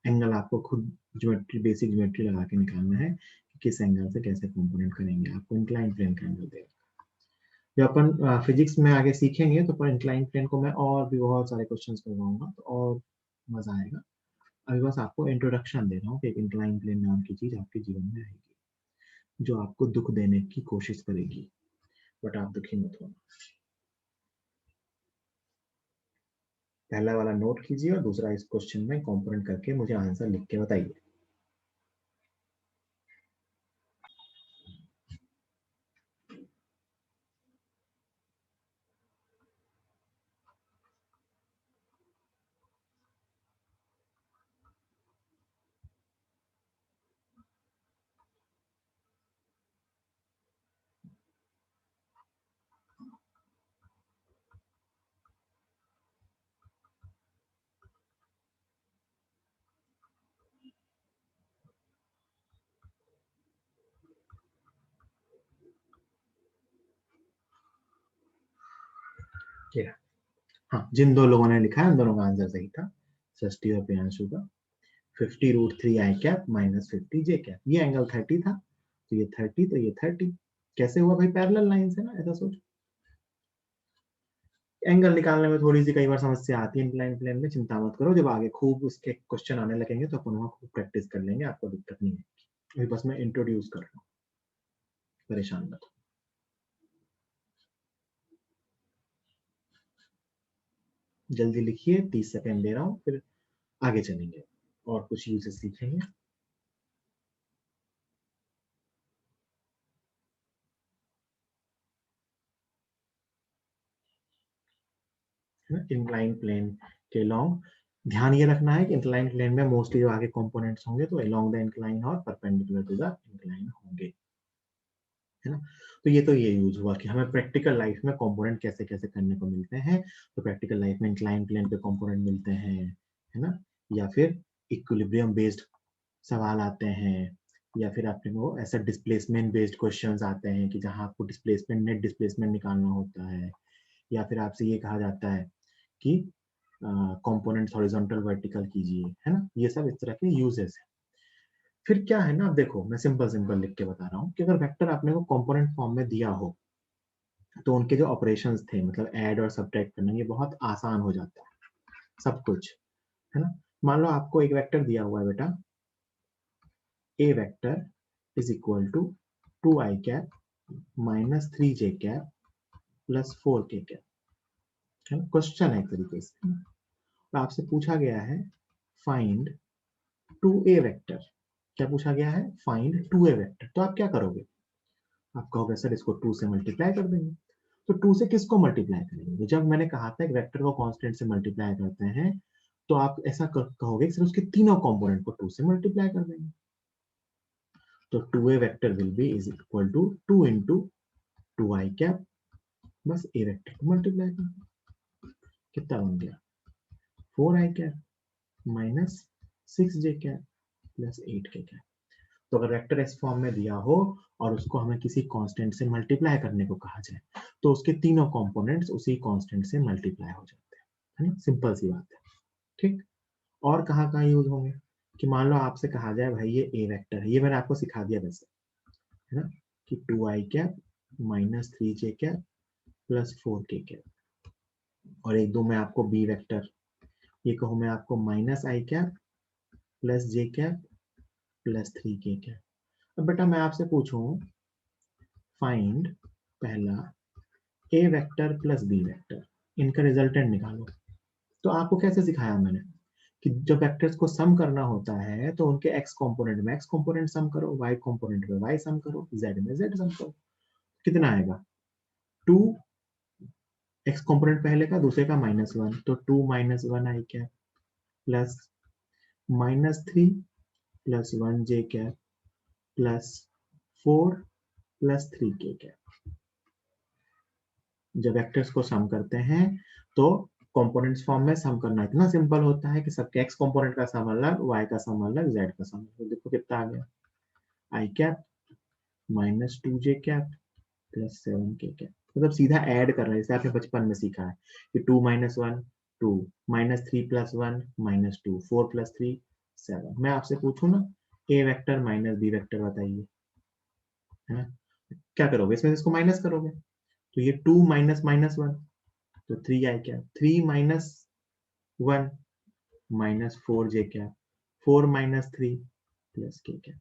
एंगल आपको खुद ज्योमेट्री, बेसिक ज्योमेट्री लगा के निकालना है कि किस एंगल से कैसे कंपोनेंट करेंगे। आपको इंक्लाइन प्लेन का एंगल देगा। जब अपन फिजिक्स में आगे सीखेंगे तो पर इंक्लाइन प्लेन को मैं और भी बहुत सारे क्वेश्चंस करवाऊंगा, तो और मजा आएगा। अभी बस आपको इंट्रोडक्शन दे रहा हूँ कि एक इंक्लाइन प्लेन नाम की चीज आपके जीवन में आएगी जो आपको दुख देने की कोशिश करेगी, बट आप दुखी मत होना। पहला वाला नोट कीजिए और दूसरा इस क्वेश्चन में कंपोनेंट करके मुझे आंसर लिख के बताइए। हाँ, जिन दो लोगों ने लिखा है उन दोनों का आंसर सही था, षष्ठी और प्रियांशु का। 50√3 आई कैप माइनस 50 जे कैप, ये एंगल 30 था, तो ये 30, तो ये 30। कैसे हुआ भाई? पैरेलल लाइन से ना, ऐसा सोच। एंगल निकालने में थोड़ी सी कई बार समस्या आती है इंक्लाइन प्लेन में, चिंता मत करो, जब आगे खूब उसके क्वेश्चन आने लगेंगे तो अपन वहां खूब प्रैक्टिस कर लेंगे, आपको दिक्कत नहीं है। अभी बस मैं इंट्रोड्यूस कर रहा हूँ, परेशान मत हो। जल्दी लिखिए, 30 सेकेंड दे रहा हूँ, फिर आगे चलेंगे और कुछ यूजेस सीखेंगे। इंक्लाइन प्लेन के लॉन्ग, ध्यान ये रखना है कि इंक्लाइन प्लेन में मोस्टली जो आगे कंपोनेंट्स होंगे तो अलोंग द इंक्लाइन और परपेंडिकुलर टू द इंक्लाइन होंगे, है ना। तो ये यूज हुआ कि हमें प्रैक्टिकल लाइफ में कंपोनेंट कैसे कैसे करने को मिलते हैं। तो प्रैक्टिकल लाइफ में इंक्लाइन प्लेन पे कंपोनेंट मिलते हैं, है ना, या फिर इक्विलिब्रियम बेस्ड सवाल आते हैं, या फिर आपके को ऐसा डिस्प्लेसमेंट बेस्ड क्वेश्चंस आते हैं कि जहां आपको डिस्प्लेसमेंट नेट डिस्प्लेसमेंट निकालना होता है, या फिर आपसे ये कहा जाता है कि कंपोनेंट्स हॉरिजॉन्टल वर्टिकल कीजिए, है ना। ये सब इस तरह के यूजेस है। फिर क्या है ना, अब देखो मैं सिंपल सिंपल लिख के बता रहा हूँ कि अगर वेक्टर आपने को कंपोनेंट फॉर्म में दिया हो तो उनके जो ऑपरेशंस थे, मतलब ऐड और सब्ट्रैक्ट करना, ये बहुत आसान हो जाता है सब कुछ, है ना। मान लो आपको एक वेक्टर दिया हुआ है बेटा, A vector is equal to 2i cap minus 3j cap plus 4k cap, है ना। क्वेश्चन है एक तरीके से, तो आपसे पूछा गया है फाइंड 2a वेक्टर। क्या पूछा गया है? Find 2a vector. तो आप क्या करोगे? आप कहोगे सर इसको 2 से मल्टीप्लाई कर देंगे। तो 2 से किसको मल्टीप्लाई करेंगे? तो जब मैंने कहा था एक वेक्टर को कांस्टेंट से मल्टीप्लाई करते हैं, तो आप ऐसा कहोगे सर उसके तीनों कंपोनेंट को 2 से मल्टीप्लाई कर देंगे। तो 2a vector will be is equal to 2 into 2i cap, बस a वेक्टर को मल्टीप्लाई कर, कितना बन गया? 4i cap minus 6j cap plus 8k cap. तो अगर वेक्टर इस फॉर्म में दिया हो और उसको हमें किसी कांस्टेंट से मल्टीप्लाई करने को कहा जाए, तो उसके तीनों कंपोनेंट्स उसी कांस्टेंट से मल्टीप्लाई हो जाते हैं, है ना। सिंपल सी बात है, ठीक। और कहाँ कहाँ यूज होंगे कि मान लो आपसे कहा जाए भाई ये ए वेक्टर है, ये मैंने आपको सिखा दिया वैसे, है ना, कि 2i cap minus 3j cap plus 4k cap, और एक दो मैं आपको बी वेक्टर, ये कहूँ मैं आपको माइनस आई कैप प्लस जे कैप प्लस 3k कैप। अब बेटा मैं आपसे पूछूं फाइंड पहला ए वेक्टर प्लस बी वेक्टर, इनका रिजल्टेंट निकालो। तो आपको कैसे सिखाया मैंने कि जब वेक्टर्स को सम करना होता है तो उनके एक्स कंपोनेंट में एक्स कंपोनेंट सम करो, वाई कंपोनेंट में वाई सम करो, जेड में जेड सम करो। कितना आएगा? 2 एक्स कंपोनेंट पहले का, दूसरे का -1, तो 2 minus 1 I cap plus -3 plus 1 J cap plus 4 plus 3k cap. जब वेक्टर्स को सम करते हैं तो कंपोनेंट्स फॉर्म में सम करना इतना सिंपल होता है कि सबके एक्स कंपोनेंट का सम अलग, वाई का सम अलग, जेड का सम अलग। तो देखो कितना आ गया, I cap minus 2j cap plus 7k cap. मतलब सीधा ऐड कर रहा है, जैसे आपने बचपन में सीखा है कि 2 माइनस 1 2, माइनस 3 प्लस 1 -2, 4 प्लस 3 7। मैं आपसे पूछूं ना ए वेक्टर माइनस बी वेक्टर बताइए, है ना। क्या करोगे? इसमें इसको माइनस करोगे, तो ये 2 माइनस -1, तो 3 आई क्या, 3 माइनस 1 माइनस 4j क्या, 4 माइनस 3 प्लस k क्या।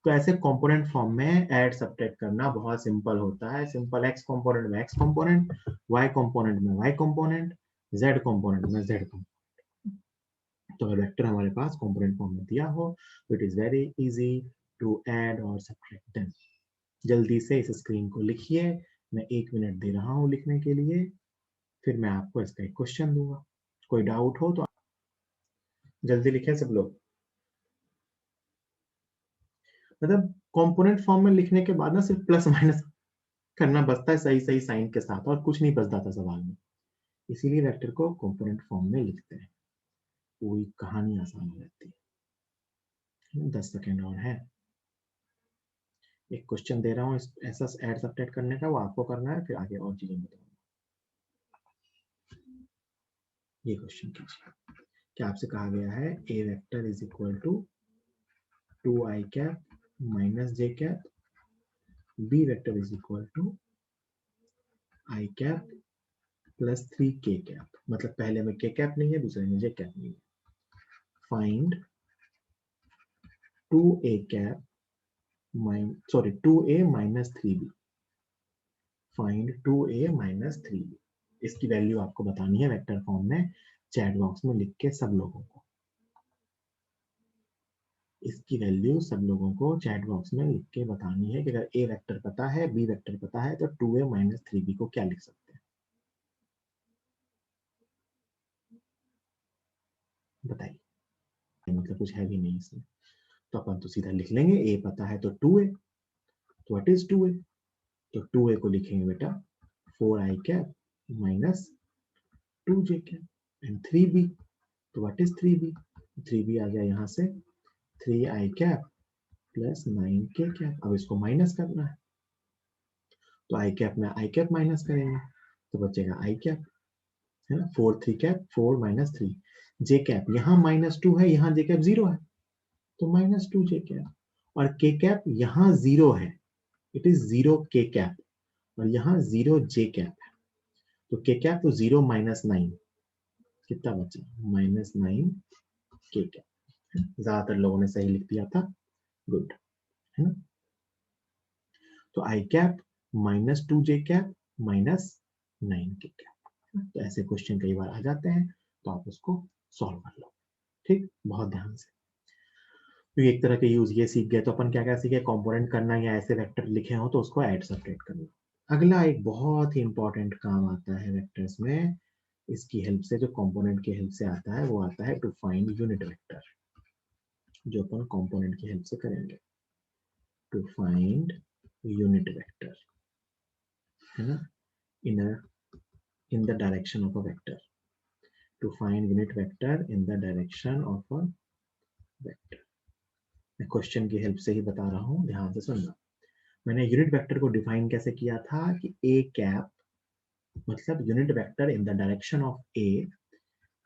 तो ऐसे कंपोनेंट फॉर्म में ऐड सब्ट्रैक्ट करना बहुत सिंपल होता है। सिंपल, एक्स कंपोनेंट में एक्स कंपोनेंट, वाई कंपोनेंट में वाई कंपोनेंट, z कंपोनेंट में z कंपोनेंट। तो अगर वेक्टर हमारे पास कंपोनेंट फॉर्म में दिया हो तो it is very easy to add और सब्ट्रैक्ट देम। जल्दी से इस स्क्रीन को लिखिए, मैं 1 मिनट दे रहा हूँ लिखने के लिए, फिर मैं आपको इसका एक क्वेश्चन दूंगा। कोई डाउट हो तो जल्दी लिखें सब लोग। मतलब कंपोनेंट फॉर्म में लिखने के बाद ना सिर्फ प्लस माइनस करना बचता है सही सही साइन के साथ, और कुछ नहीं बचता था सवाल में। इसीलिए वेक्टर को कंपोनेंट फॉर्म में लिखते हैं, पूरी कहानी आसान हो जाती है। 10 सेकेंड और है। एक क्वेश्चन दे रहा हूँ ऐसा ऐड सब्ट्रैक्ट करने का, वो आपको करना है, फिर आगे और चीजें बताऊंगा। ये क्वेश्चन कीजिए, क्या आपसे कहा गया है A vector is equal to 2i cap minus j cap, B vector is equal to i cap plus 3k cap. मतलब पहले में k कैप नहीं है, दूसरे में j कैप नहीं है। Find 2a cap sorry 2a minus 3b। Find 2a minus 3b। इसकी वैल्यू आपको बतानी है वेक्टर फॉर्म में, चैट बॉक्स में लिख के सब लोगों को। इसकी वैल्यू सब लोगों को चैट बॉक्स में लिख के बतानी है कि अगर a वेक्टर पता है, b वेक्टर पता है, तो 2a माइनस 3b को क्या लिख सकते हैं, बताइए। मतलब कुछ है भी नहीं इसमें, तो अपन तो सीधा लिख लेंगे a पता है तो 2a, तो व्हाट इज 2a? तो 2a को लिखेंगे बेटा 4i cap minus 2j cap, and 3b, तो व्हाट इज 3b? 3b आ गया यहाँ से 3i cap plus 9k cap. अब इसको माइनस करना है, तो i कैप में i कैप माइनस करेंगे तो बचेगा i कैप, है ना। 4 3 कैप 4 माइनस 3, j कैप यहाँ -2 है, यहाँ j कैप 0 है, तो -2j कैप, और k कैप यहाँ 0 है, इट इज 0k कैप, और यहाँ 0j कैप है, तो k कैप तो 0 माइनस 9, कितना बचा -9k कैप। ज्यादातर लोगों ने सही लिख दिया था, गुड, है ना। तो i cap -2j cap minus 9k cap. तो ऐसे क्वेश्चन कई बार आ जाते हैं, तो आप उसको सॉल्व कर लो, ठीक, बहुत ध्यान से। तो एक तरह के यूज ये सीख गए, तो अपन क्या क्या सीखे, कंपोनेंट करना, या ऐसे वेक्टर लिखे हो तो उसको ऐड सब्ट्रैक्ट करना। अगला एक बहुत ही इंपॉर्टेंट काम आता है वेक्टर्स में, इसकी हेल्प से, जो कंपोनेंट की हेल्प से आता है, वो आता है टू फाइंड यूनिट वेक्टर, जो अपन कंपोनेंट की हेल्प से करेंगे। टू फाइंड यूनिट वेक्टर, है ना, in the direction of a vector, to find unit vector in the direction of a vector। मैं क्वेश्चन की हेल्प से ही बता रहा हूँ, ध्यान से सुनना। मैंने यूनिट वेक्टर को डिफाइन कैसे किया था कि a कैप मतलब unit vector in the direction of a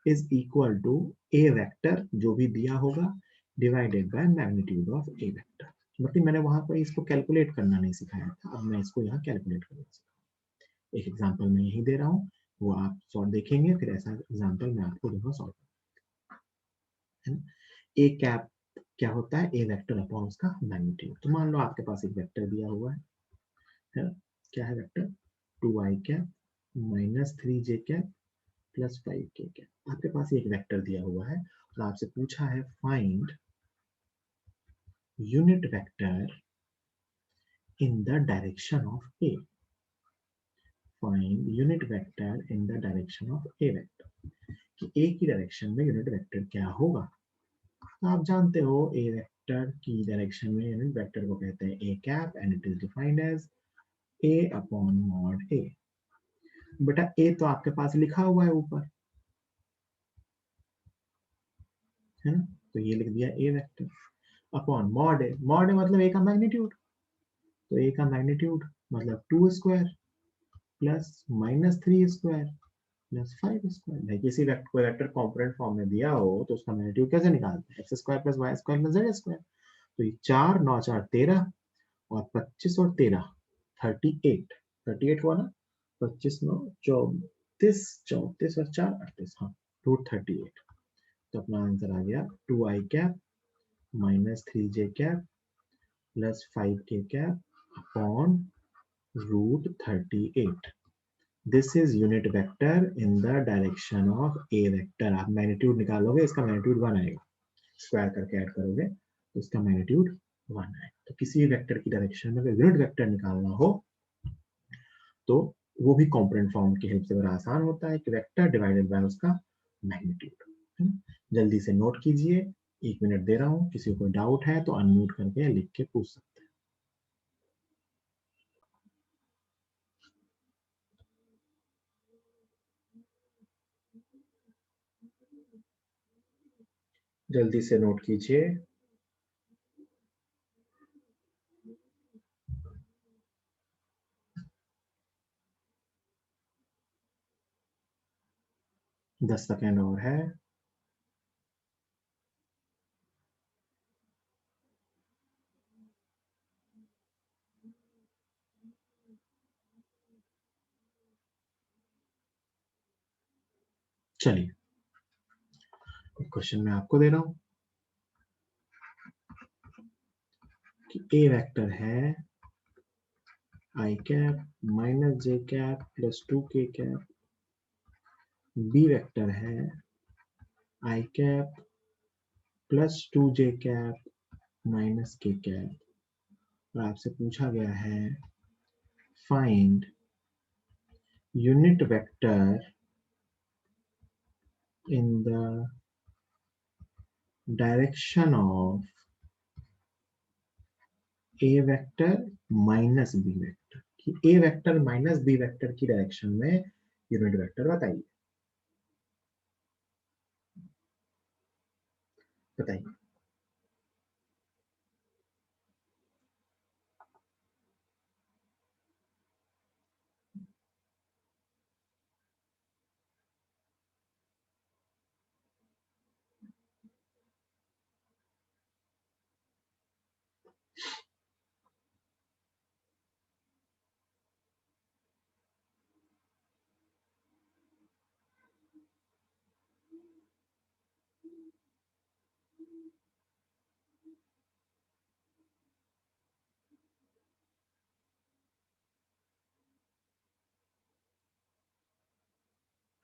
is equal to a vector जो भी दिया होगा divided by magnitude of a vector. मतलब मैंने वहां पर इसको कैलकुलेट करना नहीं सिखाया था, अब मैं इसको यहाँ कैलकुलेट करना सिखाऊंगा। एक एग्जांपल मैं यही दे रहा हूँ, वो आप सॉल्व देखेंगे, फिर ऐसा एग्जांपल मैं आपको दूंगा सॉल्व, है ना। ए कैप क्या होता है, ए वेक्टर अपॉन उसका मैग्नीट्यूड। तो मान लो आपके पास एक वेक्टर दिया हुआ है ना? क्या है vector, 2i cap minus 3j cap plus 5k cap. आपके पास एक वेक्टर दिया हुआ है और आपसे पूछा है find unit vector in the direction of A. Find unit vector in the direction of a vector, कि ए की डायरेक्शन में यूनिट वेक्टर क्या होगा। तो आप जानते हो ए वेक्टर की डायरेक्शन में यूनिट वेक्टर को कहते हैं A cap, and it is defined as A upon mod A. बेटा ए तो आपके पास लिखा हुआ है ऊपर, है ना, तो ये लिख दिया ए वेक्टर अपॉन मॉड ए। मॉड ए मतलब ए का मैग्नीट्यूड, तो ए का मैग्नीट्यूड मतलब 2 square plus -3 square plus 5 square. भाई किसी वेक्टर को वेक्टर कंपोनेंट फॉर्म में दिया हो तो उसका मैग्नीट्यूड कैसे निकालते हैं, x square plus y square plus z square. तो ये 4 9 4 13 और 25 और 13 38, 38 हुआ ना, 25 9 34, 34 और 4 38, हाँ, रूट 38। तो अपना आंसर आ गया 2i cap minus 3j cap plus 5k cap upon root 38। This is unit vector in the direction of a vector. आप मैग्नीट्यूड निकालोगे, इसका मैग्नीट्यूड 1 आएगा, स्क्वायर करके ऐड करोगे तो इसका मैग्नीट्यूड 1 आएगा। तो किसी भी वेक्टर की डायरेक्शन में अगर यूनिट वेक्टर निकालना हो तो वो भी कॉम्पोनेंट फॉर्म की हेल्प से बड़ा आसान होता है कि वेक्टर डिवाइडेड बाय उसका मैग्नीट्यूड। जल्दी से नोट कीजिए, 1 मिनट दे रहा हूं, किसी को डाउट है तो अनम्यूट करके लिख के पूछ सकते हैं। जल्दी से नोट कीजिए। दस सेकेंड और है। चलिए, क्वेश्चन मैं आपको दे रहा हूं कि ए वेक्टर है I cap minus J cap plus 2k cap, B vector है I cap plus 2j cap minus k cap. और आपसे पूछा गया है find unit vector in the direction of a vector minus b vector, कि a vector minus b vector की direction में unit vector बताइए। बताइए।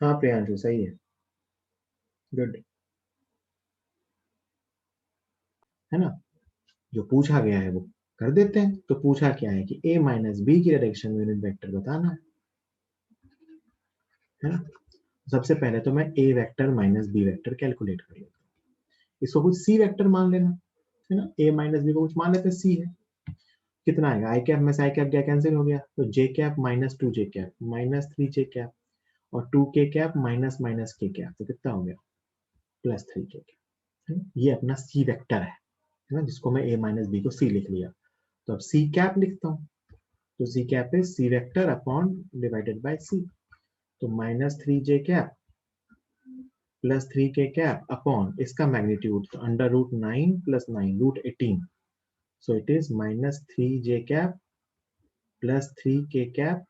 हाँ प्रियांशु, सही है, गुड, है ना। जो पूछा गया है वो कर देते हैं। तो पूछा क्या है कि a माइनस बी की डायरेक्शन में यूनिट वेक्टर बताना है ना। सबसे पहले तो मैं a vector minus b vector calculate कर लेता हूँ। इसको कुछ c वेक्टर मान लेना, है ना। a माइनस बी को कुछ मान लेते हैं c है। कितना आएगा, आई कैप में से आई कैप गया, कैंसिल हो गया, तो J cap minus 2j cap minus 3j cap और 2k cap minus minus k cap, तो कितना हो गया, प्लस 3k कैप। ये अपना c वेक्टर है ना, जिसको मैं a माइनस बी को c लिख लिया। तो अब c कैप लिखता हूँ, तो c cap is c vector upon divided by c। तो minus 3j cap plus 3k cap upon इसका मैग्नीट्यूड, तो under root 9 plus 9 root 18, so it is minus 3j cap plus 3k cap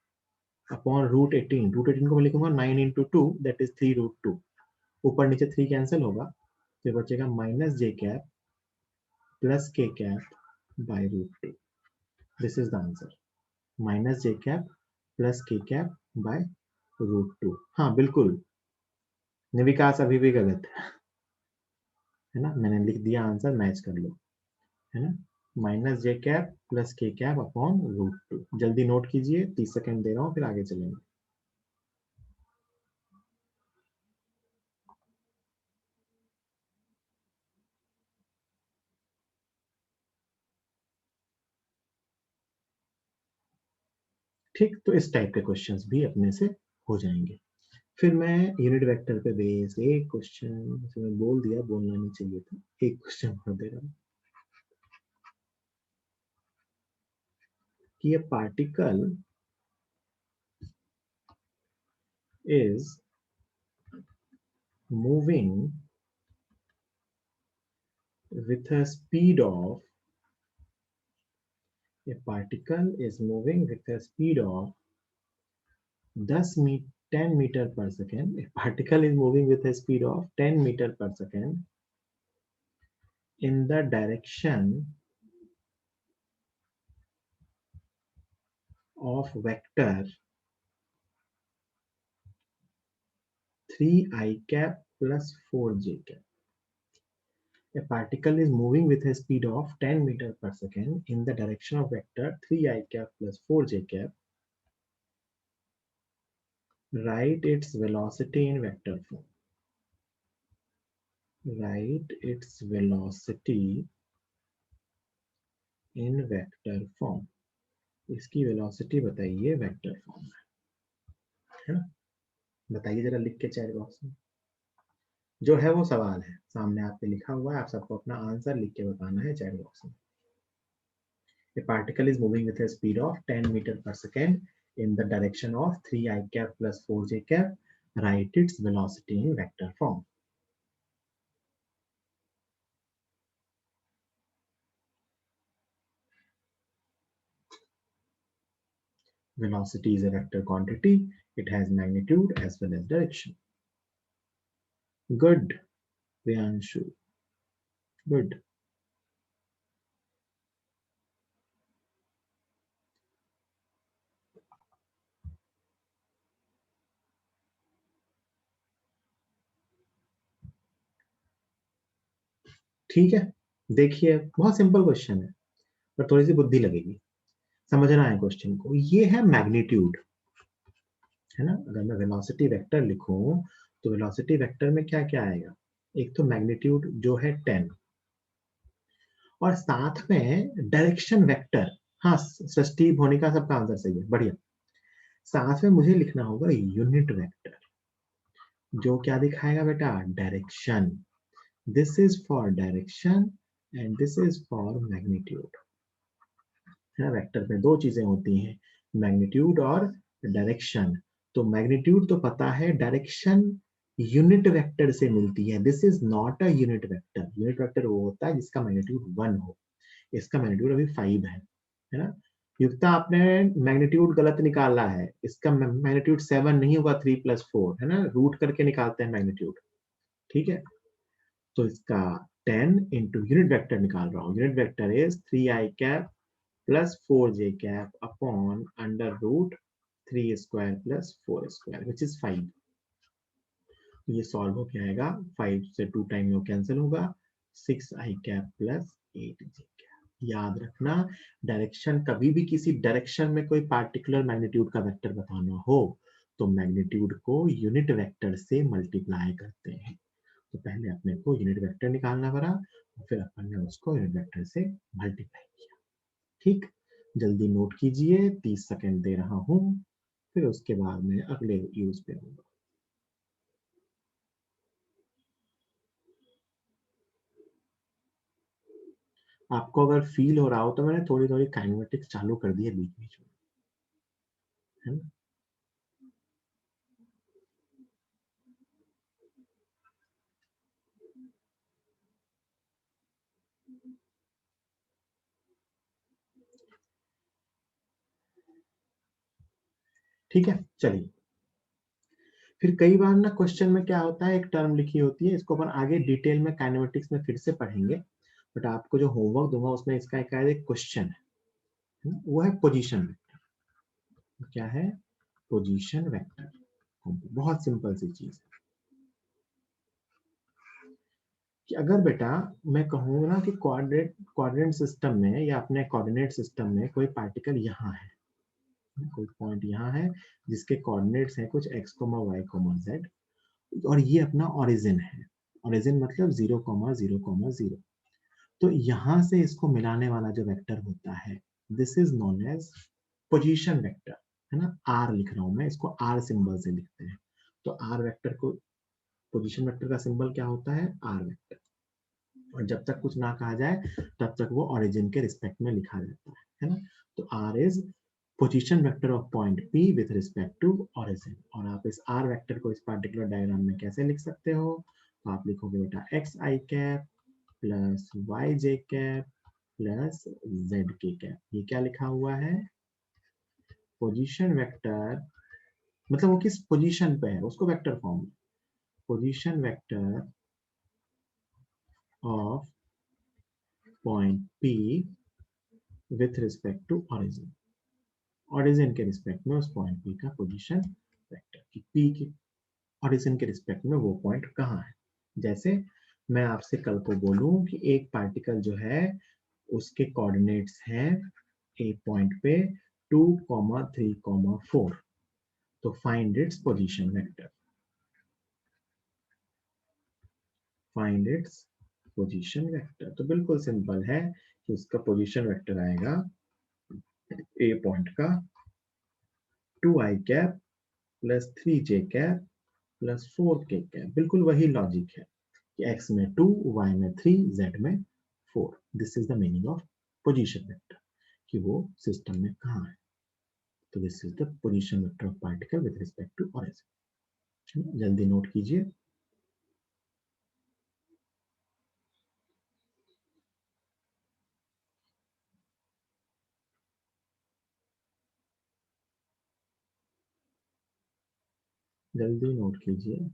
upon root 18। Root 18 को मैं लिखूंगा 9 into 2, that is 3 root 2। ऊपर नीचे 3 cancel होगा, तो बचेगा minus J cap plus k cap by root 2। This is the answer, minus J cap plus k cap by root 2। हाँ बिल्कुल, विकास अभी भी गलत है ना, मैंने लिख दिया आंसर, मैच कर लो, है ना। माइनस जे cap plus k cap upon root 2। जल्दी नोट कीजिए, 30 सेकेंड दे रहा हूँ, फिर आगे चलेंगे। ठीक, तो इस टाइप के क्वेश्चंस भी अपने से हो जाएंगे। फिर मैं यूनिट वेक्टर पे बेस एक क्वेश्चन, मैं बोल दिया, बोलना नहीं चाहिए था, एक क्वेश्चन और दे रहा हूँ कि ये particle is moving with a speed of, a particle is moving with a speed of 10 meter per second. A particle is moving with a speed of 10 meter per second in the direction of vector 3 I cap plus 4 j cap. A particle is moving with a speed of 10 meter per second in the direction of vector 3 I cap plus 4 j cap. Write its velocity in vector form. Write its velocity in vector form. इसकी velocity बताइए vector form में, है ना? बताइए जरा लिख के chat box में। जो है वो सवाल है, सामने आपके लिखा हुआ है, आप सबको अपना आंसर लिख के बताना है चैट बॉक्स में। A particle is moving with a speed of 10 meter per second in the direction of 3 I cap plus 4 j cap. Write its velocity in vector form. Velocity is a vector quantity. It has magnitude as well as direction. Good, Priyanshu. Good. ठीक है, देखिए बहुत simple question है, पर थोड़ी सी बुद्धि लगेगी, समझना है क्वेश्चन को। ये है मैग्नीट्यूड, है ना? अगर मैं वेलोसिटी वेक्टर लिखूं तो वेलोसिटी वेक्टर में क्या क्या आएगा? एक तो मैग्नीट्यूड जो है 10, और साथ में डायरेक्शन वेक्टर। हाँ, सस्टीव होने का सबका आंसर सही है, बढ़िया। साथ में मुझे लिखना होगा यूनिट वेक्टर, जो क्या दिखाएगा बेटा? Direction. This is for direction and this is for magnitude, है ना? वेक्टर में दो चीजें होती हैं, मैग्नीट्यूड और डायरेक्शन। तो मैग्नीट्यूड तो पता है, डायरेक्शन यूनिट वेक्टर से मिलती है। This is not a unit vector. Unit vector वो होता है जिसका मैग्नीट्यूड 1 हो, इसका मैग्नीट्यूड अभी 5 है ना? युक्ता, आपने मैग्नीट्यूड गलत निकाला है, इसका मैग्नीट्यूड 7 नहीं होगा, 3 + 4, है ना? रूट करके निकालते हैं मैग्नीट्यूड, ठीक है? तो इसका 10 इंटू यूनिट वेक्टर निकाल रहा हूँ। Unit vector is 3 I cap plus 4 j cap upon under root 3 square plus 4 square which is 5। ये सॉल्व हो क्या आएगा? 5 से 2 टाइम वो कैंसिल होगा, 6 I cap plus 8 j cap. याद रखना, डायरेक्शन, कभी भी किसी डायरेक्शन में कोई पार्टिकुलर मैग्नीट्यूड का वेक्टर बताना हो तो मैग्नीट्यूड को यूनिट वेक्टर से मल्टीप्लाई करते हैं। तो पहले अपने को यूनिट वेक्टर निकालना पड़ा, फिर अपन ने उसको यूनिट वेक्टर से मल्टीप्लाई किया। ठीक, जल्दी नोट कीजिए, 30 सेकंड दे रहा हूं, फिर उसके बाद में अगले यूज पे होगा। आपको अगर फील हो रहा हो तो मैंने थोड़ी थोड़ी काइनेमेटिक्स चालू कर दी है बीच बीच में, है ना? ठीक है, चलिए। फिर कई बार ना क्वेश्चन में क्या होता है, एक टर्म लिखी होती है, इसको अपन आगे डिटेल में काइनेमेटिक्स में फिर से पढ़ेंगे, बट आपको जो होमवर्क दूंगा उसमें इसका एक क्वेश्चन है, वो है पोजीशन वेक्टर। क्या है? Position vector. बहुत सिंपल सी चीज है कि अगर बेटा मैं कहूँ ना कि कोऑर्डिनेट सिस्टम में या अपने कोऑर्डिनेट सिस्टम में कोई पार्टिकल यहाँ है, कोई पॉइंट यहाँ है जिसके कोऑर्डिनेट्स हैं कुछ x, y, z, और ये अपना ओरिजिन है। ओरिजिन मतलब 0, 0, 0। तो यहाँ से इसको मिलाने वाला जो वेक्टर होता है, this is known as position vector, है ना? r लिख रहा हूं मैं, इसको r सिंबल से लिखते हैं। तो r वेक्टर को, पोजीशन वेक्टर का सिंबल क्या होता है? r vector. और जब तक कुछ ना कहा जाए तब तक वो ओरिजिन के रिस्पेक्ट में लिखा जाता है ना? तो r is position vector of point p with respect to origin. और आप इस r वेक्टर को इस पार्टिकुलर डायग्राम में कैसे लिख सकते हो? तो आप लिखोगे बेटा x I cap plus y j cap plus z k cap. ये क्या लिखा हुआ है? पोजीशन वेक्टर, मतलब वो किस पोजीशन पे है उसको वेक्टर फॉर्म में, position vector of point p with respect to origin. Origin के रिस्पेक्ट में उस पॉइंट p का पोजीशन वेक्टर की p की ऑरिजिन के रिस्पेक्ट में वो पॉइंट कहाँ है। जैसे मैं आपसे कल को बोलूं कि एक पार्टिकल जो है उसके कोऑर्डिनेट्स हैं ए पॉइंट पे 2,3,4, तो find its position vector. Find its position vector, तो बिल्कुल सिंपल है कि उसका पोजीशन वेक्टर आएगा ए पॉइंट का 2i cap plus 3j cap plus 4k cap. बिल्कुल वही लॉजिक है कि x में 2, y में 3, z में 4। This is the meaning of position vector, कि वो सिस्टम में कहाँ है। तो this is the position vector of particle with respect to origin. जल्दी नोट कीजिए। जल्दी नोट कीजिए।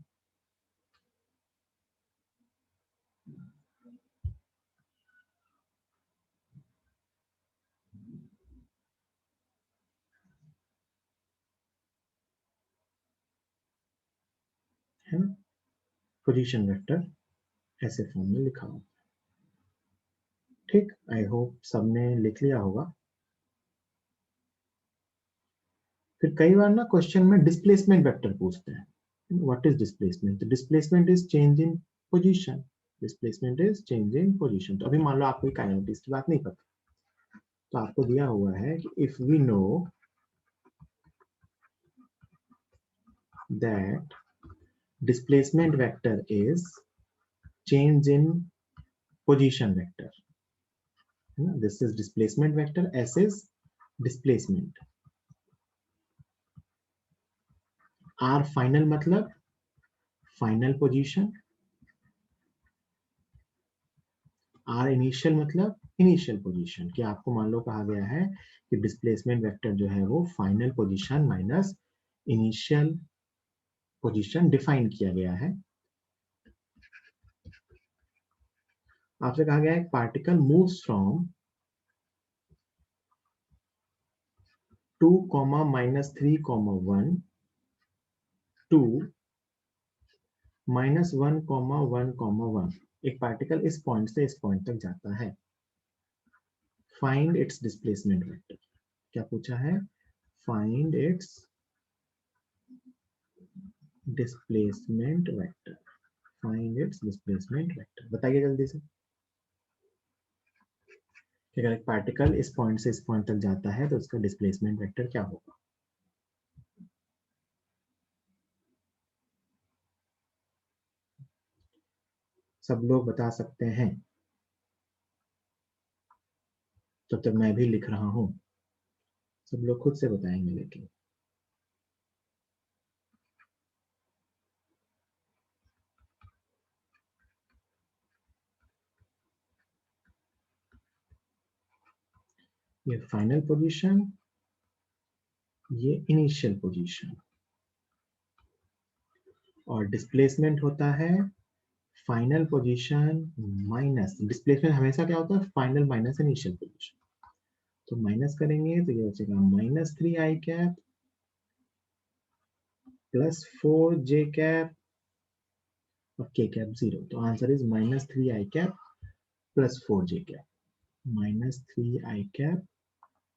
है ना, पोजीशन वेक्टर ऐसे फॉर्म में लिखा हो। ठीक, आई होप सबने लिख लिया होगा। फिर कई बार ना क्वेश्चन में डिस्प्लेसमेंट वेक्टर पूछते हैं। What is displacement? Displacement is change in position. Displacement is change in position. तो अभी मान लो आपको काइनेटिक्स की बात नहीं पता, तो आपको दिया हुआ है कि if we know that displacement vector is change in position vector, this is displacement vector, s is displacement, r final मतलब final position, r initial मतलब initial position। कि आपको मान लो कहा गया है कि डिस्प्लेसमेंट वेक्टर जो है वो final position minus initial position define किया गया है। आपसे कहा गया है पार्टिकल मूव्स फ्रॉम 2, -3, 1 टू -1, 1, 1। एक पार्टिकल इस पॉइंट से इस पॉइंट तक जाता है। Find its displacement vector. क्या पूछा है? Find its displacement vector. Find its displacement vector. बताइए जल्दी से कि अगर एक पार्टिकल इस पॉइंट से इस पॉइंट तक जाता है तो उसका डिस्प्लेसमेंट वेक्टर क्या होगा? सब लोग बता सकते हैं? तब तक मैं भी लिख रहा हूं। सब लोग खुद से बताएंगे लेकिन। ये फाइनल पोजीशन, ये इनिशियल पोजीशन, और डिस्प्लेसमेंट होता है फाइनल पोजीशन माइनस डिस्प्लेसमेंट। हमेशा क्या होता है? Final minus initial position. तो माइनस करेंगे तो ये बचेगा -3i cap plus 4j cap और k कैप 0। तो answer is -3i cap plus 4j cap. -3i cap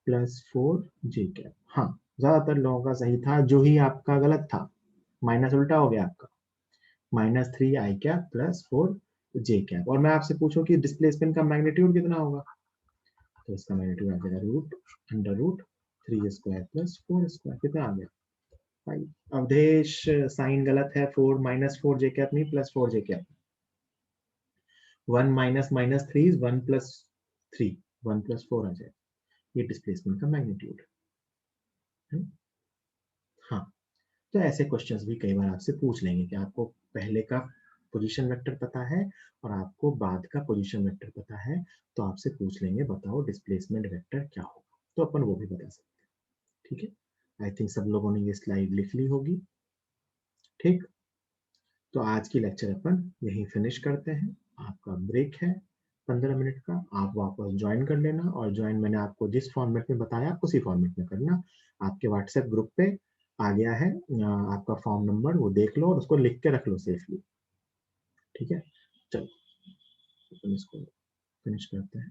plus 4j cap. हाँ, ज्यादातर लोगों का सही था, जो ही आपका गलत था माइनस उल्टा हो गया आपका। -3i cap plus 4j cap. और मैं आपसे पूछूं कि डिस्प्लेसमेंट का मैग्नीट्यूड कितना होगा, तो इसका मैग्नीट्यूड आ जाएगा √3² प्लस 4²। कितना आ गया? 5। अवधेश साइन गलत है, 4 -4j कैप नहीं, +4j कैप। 1 - -3 इज 1 + 3, 1 + 4 आ जाए। ये डिस्प्लेसमेंट का मैग्नीट्यूड है। हाँ, तो ऐसे क्वेश्चंस भी कई बार आपसे पूछ लेंगे कि आपको पहले का पोजीशन वेक्टर पता है और आपको बाद का पोजीशन वेक्टर पता है, तो आपसे पूछ लेंगे बताओ डिस्प्लेसमेंट वेक्टर क्या होगा, तो अपन वो भी बता सकते हैं। ठीक है, आई थिंक सब लोगों ने ये स्लाइड लिख ली होगी। ठीक, तो आज की लेक्चर अपन यहीं फिनिश करते हैं। आपका ब्रेक है 15 मिनट का, आप वापस ज्वाइन कर लेना, और ज्वाइन मैंने आपको जिस फॉर्मेट में बताया उसी फॉर्मेट में करना। आपके व्हाट्सएप ग्रुप पे आ गया है आपका फॉर्म नंबर, वो देख लो और उसको लिख के रख लो सेफली। ठीक है, चलो अपन इसको फिनिश करते हैं।